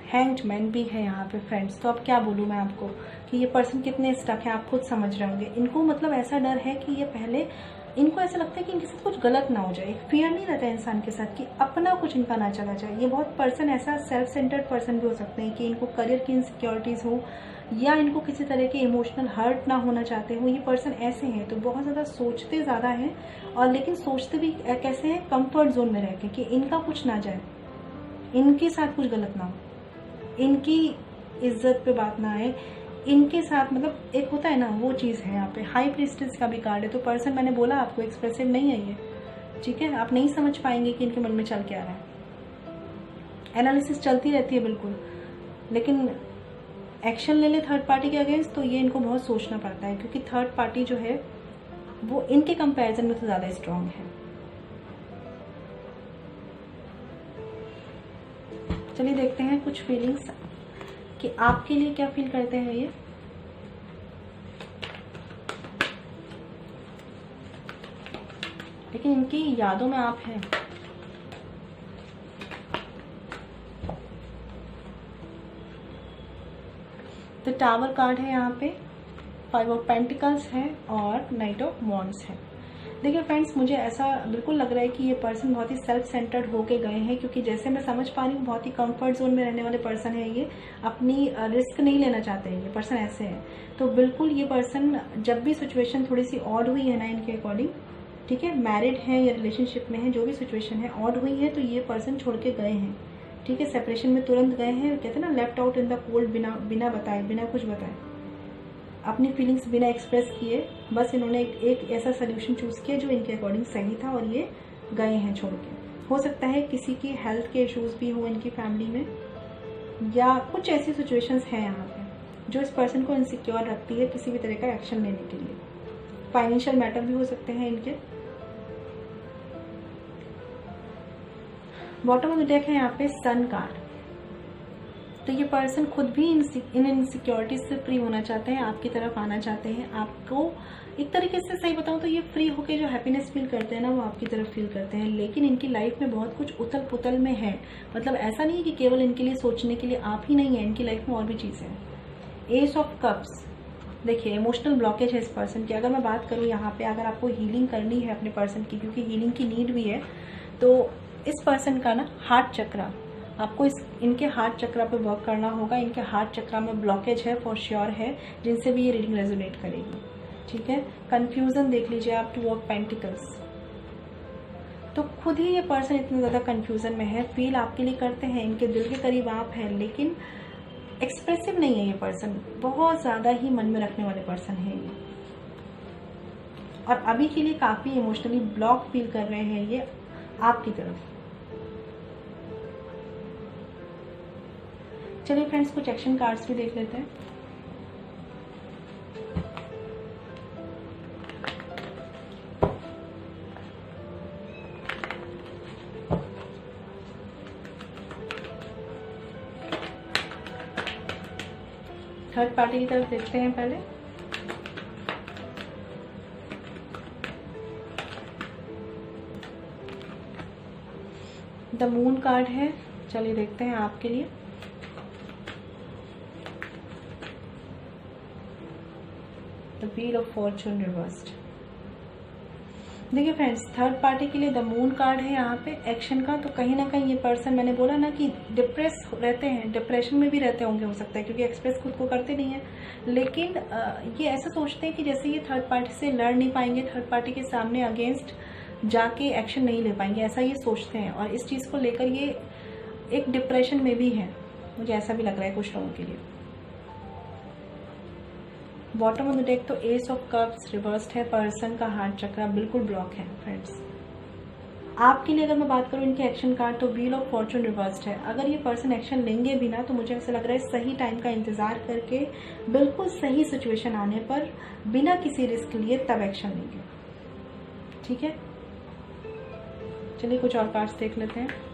हैंग्ड मैन भी है यहाँ पे फ्रेंड्स। तो अब क्या बोलूँ मैं आपको कि ये पर्सन कितने स्टक है, आप खुद समझ रहे होंगे। इनको मतलब ऐसा डर है कि ये पहले, इनको ऐसा लगता है कि इनके साथ कुछ गलत ना हो जाए। फियर नहीं रहता है इंसान के साथ कि अपना कुछ इनका ना चला जाए। ये बहुत पर्सन ऐसा सेल्फ सेंटर्ड पर्सन भी हो सकते हैं कि इनको करियर की इनसिक्योरिटीज हो, या इनको किसी तरह के इमोशनल हर्ट ना होना चाहते हो। ये पर्सन ऐसे हैं, तो बहुत ज़्यादा सोचते ज़्यादा हैं, और लेकिन सोचते भी कैसे हैं, कंफर्ट जोन में रह के कि इनका कुछ ना जाए, इनके साथ कुछ गलत ना हो, इनकी इज्जत पे बात ना आए, इनके साथ मतलब एक होता है ना, वो चीज़ है यहाँ पे। हाई प्रीस्टेस का भी कार्ड है, तो पर्सन मैंने बोला आपको एक्सप्रेसिव नहीं है ये, ठीक है, आप नहीं समझ पाएंगे कि इनके मन में चल क्या रहा है। एनालिसिस चलती रहती है बिल्कुल, लेकिन एक्शन ले ले थर्ड पार्टी के अगेंस्ट तो ये इनको बहुत सोचना पड़ता है, क्योंकि थर्ड पार्टी जो है वो इनके कंपैरिजन में तो ज़्यादा स्ट्रांग है। चलिए देखते हैं कुछ फीलिंग्स कि आपके लिए क्या फील करते हैं ये। लेकिन इनकी यादों में आप हैं। तो टावर कार्ड है यहाँ पे, 5 ऑफ पेंटिकल्स है और नाइट ऑफ वॉन्ड्स है। देखिए फ्रेंड्स, मुझे ऐसा बिल्कुल लग रहा है कि ये पर्सन बहुत ही सेल्फ सेंटर्ड होके गए हैं, क्योंकि जैसे मैं समझ पा रही हूँ बहुत ही कंफर्ट जोन में रहने वाले पर्सन है ये, अपनी रिस्क नहीं लेना चाहते हैं ये पर्सन, ऐसे है। तो बिल्कुल ये पर्सन जब भी सिचुएशन थोड़ी सी ऑड हुई है ना इनके अकॉर्डिंग, ठीक है, मैरिड है या रिलेशनशिप में है, जो भी सिचुएशन है ऑड हुई है, तो ये पर्सन छोड़ के गए हैं। ठीक है, सेपरेशन में तुरंत गए हैं, कहते हैं ना left out in the cold, बिना बताए, बिना कुछ बताए, अपनी फीलिंग्स बिना एक्सप्रेस किए, बस इन्होंने एक ऐसा सोल्यूशन चूज किया जो इनके अकॉर्डिंग सही था और ये गए हैं छोड़ के। हो सकता है किसी की हेल्थ के इश्यूज भी हो इनकी फैमिली में, या कुछ ऐसी सिचुएशंस हैं यहाँ पे जो इस पर्सन को इनसिक्योर रखती है किसी भी तरह का एक्शन लेने के लिए। फाइनेंशियल मैटर भी हो सकते हैं इनके। बॉटम ऑफ द डेक है यहाँ पे सन कार्ड। तो ये पर्सन खुद भी इन इनसिक्योरिटीज से फ्री होना चाहते हैं, आपकी तरफ आना चाहते हैं। आपको एक तरीके से सही बताऊं तो ये फ्री होके जो हैप्पीनेस फील करते हैं ना, वो आपकी तरफ फील करते हैं। लेकिन इनकी लाइफ में बहुत कुछ उथल पुथल में है, मतलब ऐसा नहीं है कि केवल इनके लिए सोचने के लिए आप ही नहीं है, इनकी लाइफ में और भी चीजें हैं। एस ऑफ कप्स, देखिए इमोशनल ब्लॉकेज है इस पर्सन की। अगर मैं बात करूं यहाँ पे, अगर आपको हीलिंग करनी है अपने पर्सन की, क्योंकि हीलिंग की नीड भी है, तो इस पर्सन का ना हार्ट चक्रा, आपको इनके हार्ट चक्रा पे वर्क करना होगा। इनके हार्ट चक्रा में ब्लॉकेज है, फॉर श्योर है, जिनसे भी ये रीडिंग रेजोनेट करेगी। ठीक है, कंफ्यूजन देख लीजिए आप, 2 ऑफ पेंटिकल्स। तो खुद ही ये पर्सन इतना ज्यादा कंफ्यूजन में है, फील आपके लिए करते हैं, इनके दिल के करीब आप हैं, लेकिन एक्सप्रेसिव नहीं है ये पर्सन, बहुत ज्यादा ही मन में रखने वाले पर्सन है ये, और अभी के लिए काफी इमोशनली ब्लॉक फील कर रहे हैं ये आपकी तरफ। चलिए फ्रेंड्स, कुछ एक्शन कार्ड्स भी देख लेते हैं। थर्ड पार्टी की तरफ देखते हैं पहले। द मून कार्ड है, चलिए देखते हैं आपके लिए। The wheel of Fortune reversed. देखिए फ्रेंड्स, थर्ड पार्टी के लिए द मून कार्ड है यहाँ पे एक्शन का। तो कहीं ना कहीं ये पर्सन, मैंने बोला ना कि डिप्रेस रहते हैं, डिप्रेशन में भी रहते होंगे हो सकता है, क्योंकि एक्सप्रेस खुद को करते नहीं है, लेकिन ये ऐसा सोचते हैं कि जैसे ये थर्ड पार्टी से लड़ नहीं पाएंगे, थर्ड पार्टी के सामने अगेंस्ट जाके एक्शन नहीं ले पाएंगे, ऐसा ये सोचते हैं, और इस चीज़ को लेकर ये एक डिप्रेशन में भी है, मुझे ऐसा भी लग रहा है कुछ लोगों के लिए। बॉटम ऑफ द डेक तो एस ऑफ कप्स रिवर्स्ड है, पर्सन का हार्ट चक्रा बिल्कुल ब्लॉक है फ्रेंड्स। आपके लिए अगर मैं बात करूं इनके एक्शन कार्ड, तो व्हील ऑफ फॉर्चून रिवर्स्ड है। अगर ये पर्सन एक्शन लेंगे भी ना, तो मुझे ऐसा लग रहा है सही टाइम का इंतजार करके, बिल्कुल सही सिचुएशन आने पर बिना किसी रिस्क लिए तब एक्शन लेंगे। ठीक है, चलिए कुछ और कार्ड्स देख लेते हैं।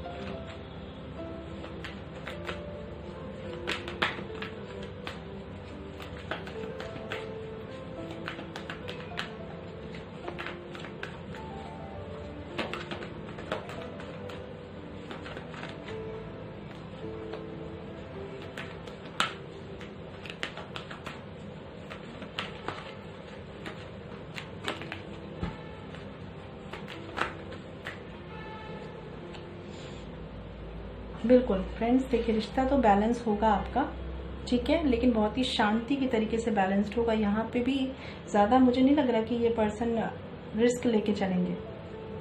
बिल्कुल फ्रेंड्स, देखिए रिश्ता तो बैलेंस होगा आपका, ठीक है, लेकिन बहुत ही शांति की तरीके से बैलेंस्ड होगा। यहाँ पे भी ज़्यादा मुझे नहीं लग रहा कि ये पर्सन रिस्क लेके चलेंगे।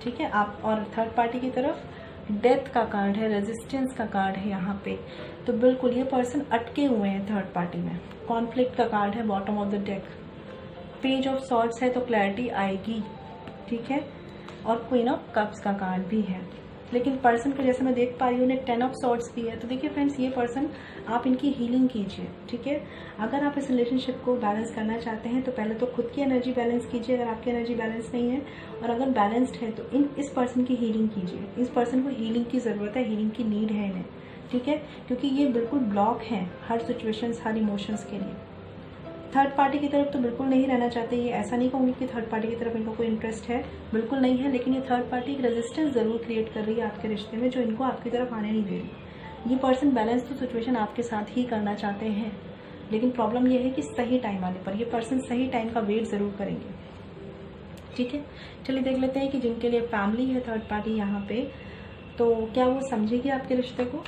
ठीक है, आप और थर्ड पार्टी की तरफ डेथ का कार्ड है, रेजिस्टेंस का कार्ड है यहाँ पे, तो बिल्कुल ये पर्सन अटके हुए हैं थर्ड पार्टी में। कॉन्फ्लिक्ट का कार्ड है bottom of the deck. Page of swords है, तो क्लैरिटी आएगी। ठीक है, और क्वीन ऑफ कप्स का कार्ड भी है। लेकिन पर्सन को जैसे मैं देख पा रही हूँ, उन्हें 10 ऑफ सॉर्ड्स भी है। तो देखिए फ्रेंड्स, ये पर्सन, आप इनकी हीलिंग कीजिए, ठीक है। अगर आप इस रिलेशनशिप को बैलेंस करना चाहते हैं तो पहले तो खुद की एनर्जी बैलेंस कीजिए, अगर आपकी एनर्जी बैलेंस नहीं है, और अगर बैलेंस्ड है तो इस पर्सन की हीलिंग कीजिए। इस पर्सन को हीलिंग की ज़रूरत है, हीलिंग की नीड है इन्हें, ठीक है, क्योंकि ये बिल्कुल ब्लॉक हैं हर सिचुएशंस, हर इमोशंस के लिए। थर्ड पार्टी की तरफ तो बिल्कुल नहीं रहना चाहते ये, ऐसा नहीं कहूँगी कि थर्ड पार्टी की तरफ इनको कोई इंटरेस्ट है, बिल्कुल नहीं है, लेकिन ये थर्ड पार्टी एक रेजिस्टेंस ज़रूर क्रिएट कर रही है आपके रिश्ते में, जो इनको आपकी तरफ आने नहीं दे रही। ये पर्सन बैलेंस तो सिचुएशन आपके साथ ही करना चाहते हैं, लेकिन प्रॉब्लम ये है कि सही टाइम आने पर ये पर्सन सही टाइम का वेट ज़रूर करेंगे, ठीक है। चलिए देख लेते हैं कि जिनके लिए फैमिली है थर्ड पार्टी यहाँ पे, तो क्या वो समझेगी आपके रिश्ते को।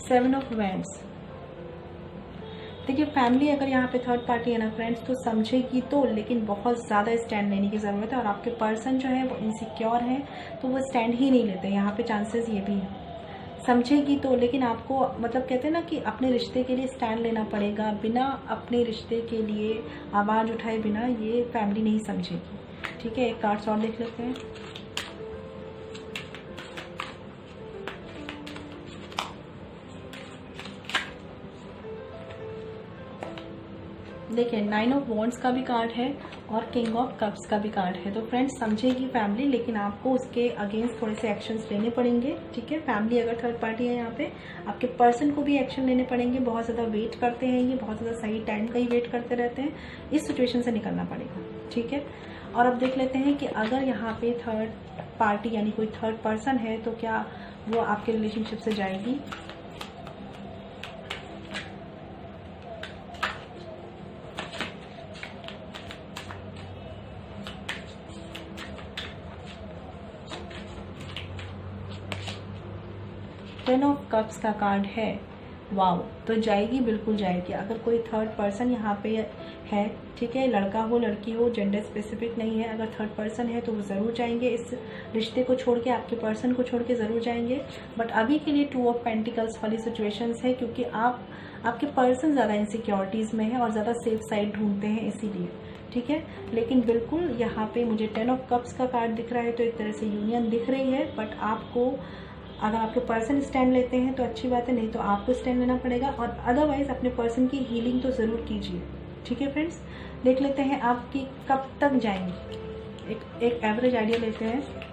Seven of wands. देखिए फैमिली अगर यहाँ पे थर्ड पार्टी है ना फ्रेंड्स, तो समझेगी तो, लेकिन बहुत ज़्यादा स्टैंड लेने की ज़रूरत है। और आपके पर्सन जो है वो इनसिक्योर है, तो वो स्टैंड ही नहीं लेते, यहाँ पे चांसेस ये भी है। समझेगी तो, लेकिन आपको मतलब कहते हैं ना कि अपने रिश्ते के लिए स्टैंड लेना पड़ेगा, बिना अपने रिश्ते के लिए आवाज़ उठाए बिना ये फैमिली नहीं समझेगी, ठीक है। एक कार्ड्स और देख लेते हैं। देखिए 9 ऑफ वॉन्ड्स का भी कार्ड है और किंग ऑफ कप्स का भी कार्ड है। तो फ्रेंड्स समझेगी फैमिली, लेकिन आपको उसके अगेंस्ट थोड़े से एक्शंस लेने पड़ेंगे, ठीक है। फैमिली अगर थर्ड पार्टी है यहाँ पे, आपके पर्सन को भी एक्शन लेने पड़ेंगे। बहुत ज़्यादा वेट करते हैं ये, बहुत ज़्यादा सही टाइम का ही वेट करते रहते हैं, इस सिचुएशन से निकलना पड़ेगा, ठीक है। और अब देख लेते हैं कि अगर यहाँ पे थर्ड पार्टी यानी कोई थर्ड पर्सन है तो क्या वो आपके रिलेशनशिप से जाएगी। टेन ऑफ कप्स का कार्ड है, वाओ। तो जाएगी, बिल्कुल जाएगी। अगर कोई थर्ड पर्सन यहाँ पे है, ठीक है, लड़का हो लड़की हो, जेंडर स्पेसिफिक नहीं है, अगर थर्ड पर्सन है तो वो ज़रूर जाएंगे, इस रिश्ते को छोड़ के, आपके पर्सन को छोड़ के ज़रूर जाएंगे। बट अभी के लिए 2 ऑफ पेंटिकल्स वाली सिचुएशंस है, क्योंकि आपके पर्सन ज़्यादा इनसिक्योरिटीज़ में है और ज़्यादा सेफ साइड ढूंढते हैं, इसीलिए, ठीक है। लेकिन बिल्कुल यहाँ पे मुझे 10 ऑफ कप्स का कार्ड दिख रहा है, तो एक तरह से यूनियन दिख रही है। बट आपको, अगर आपके पर्सन स्टैंड लेते हैं तो अच्छी बात है, नहीं तो आपको स्टैंड लेना पड़ेगा। और अदरवाइज अपने पर्सन की हीलिंग तो ज़रूर कीजिए, ठीक है फ्रेंड्स। देख लेते हैं आपकी कब तक जाएंगी, एक एवरेज आइडिया लेते हैं।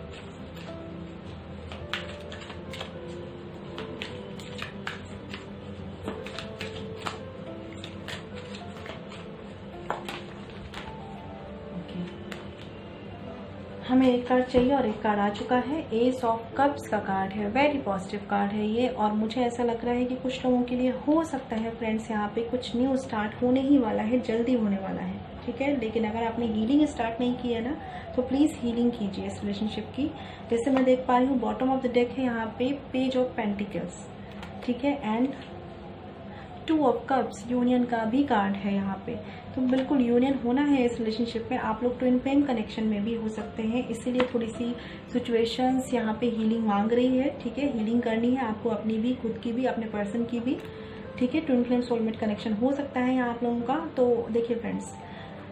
हमें एक कार्ड चाहिए और एक कार्ड आ चुका है, एस ऑफ कप्स का कार्ड है। वेरी पॉजिटिव कार्ड है ये, और मुझे ऐसा लग रहा है कि कुछ लोगों के लिए हो सकता है फ्रेंड्स यहाँ पे कुछ न्यू स्टार्ट होने ही वाला है, जल्दी होने वाला है, ठीक है। लेकिन अगर आपने हीलिंग स्टार्ट नहीं की है ना, तो प्लीज़ हीलिंग कीजिए इस रिलेशनशिप की। जैसे मैं देख पा रही हूँ बॉटम ऑफ द डेक है यहाँ पे पेज ऑफ पेंटिकल्स, ठीक है, एंड 2 ऑफ कप्स, यूनियन का भी कार्ड है यहाँ पे। तो बिल्कुल यूनियन होना है इस रिलेशनशिप में। आप लोग ट्विन फ्लेम कनेक्शन में भी हो सकते हैं, इसीलिए थोड़ी सी सिचुएशंस यहाँ पे हीलिंग मांग रही है, ठीक है। हीलिंग करनी है आपको, अपनी भी, खुद की भी, अपने पर्सन की भी, ठीक है। ट्विन फ्लेम सोलमेट कनेक्शन हो सकता है यहाँ आप लोगों का। तो देखिए फ्रेंड्स,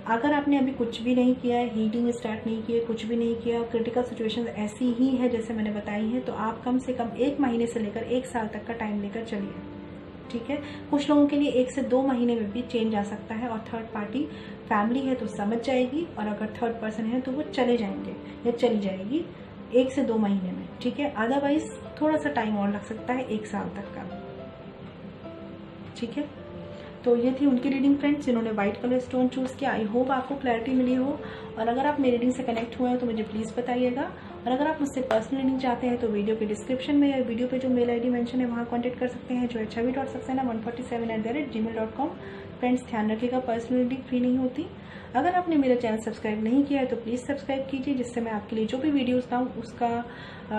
अगर आपने अभी कुछ भी नहीं किया है, हीलिंग स्टार्ट नहीं किया, कुछ भी नहीं किया, क्रिटिकल सिचुएशन ऐसी ही है जैसे मैंने बताई है, तो आप कम से कम 1 महीने से लेकर 1 साल तक का टाइम लेकर चलिए, ठीक है। कुछ लोगों के लिए 1 से 2 महीने में भी चेंज आ सकता है। और थर्ड पार्टी फैमिली है तो समझ जाएगी, और अगर थर्ड पर्सन है तो वो चले जाएंगे या चली जाएगी 1 से 2 महीने में, ठीक है। अदरवाइज थोड़ा सा टाइम और लग सकता है, 1 साल तक का, ठीक है। तो ये थी उनकी रीडिंग फ्रेंड्स, जिन्होंने व्हाइट कलर स्टोन चूज़ किया। आई होप आपको क्लैरिटी मिली हो, और अगर आप मेरी रीडिंग से कनेक्ट हुए हैं तो मुझे प्लीज़ बताइएगा। और अगर आप मुझसे पर्सनल रीडिंग चाहते हैं तो वीडियो के डिस्क्रिप्शन में या वीडियो पे जो मेल आईडी मेंशन है वहाँ कॉन्टैक्ट कर सकते हैं, जो है chavi.saxena147@gmail.com। फ्रेंड्स ध्यान रखिएगा, पर्सनल रीडिंग फ्री नहीं होती। अगर आपने मेरा चैनल सब्सक्राइब नहीं किया है तो प्लीज़ सब्सक्राइब कीजिए, जिससे मैं आपके लिए जो भी वीडियोज़ लाऊँ उसका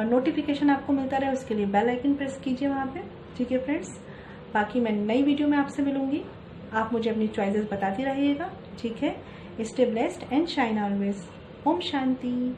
नोटिफिकेशन आपको मिलता रहे। उसके लिए बेल आइकन प्रेस कीजिए वहाँ पर, ठीक है फ्रेंड्स। बाकी मैं नई वीडियो में आपसे मिलूंगी, आप मुझे अपनी चॉइसेस बताती रहिएगा, ठीक है। Stay blessed and shine always. ओम शांति।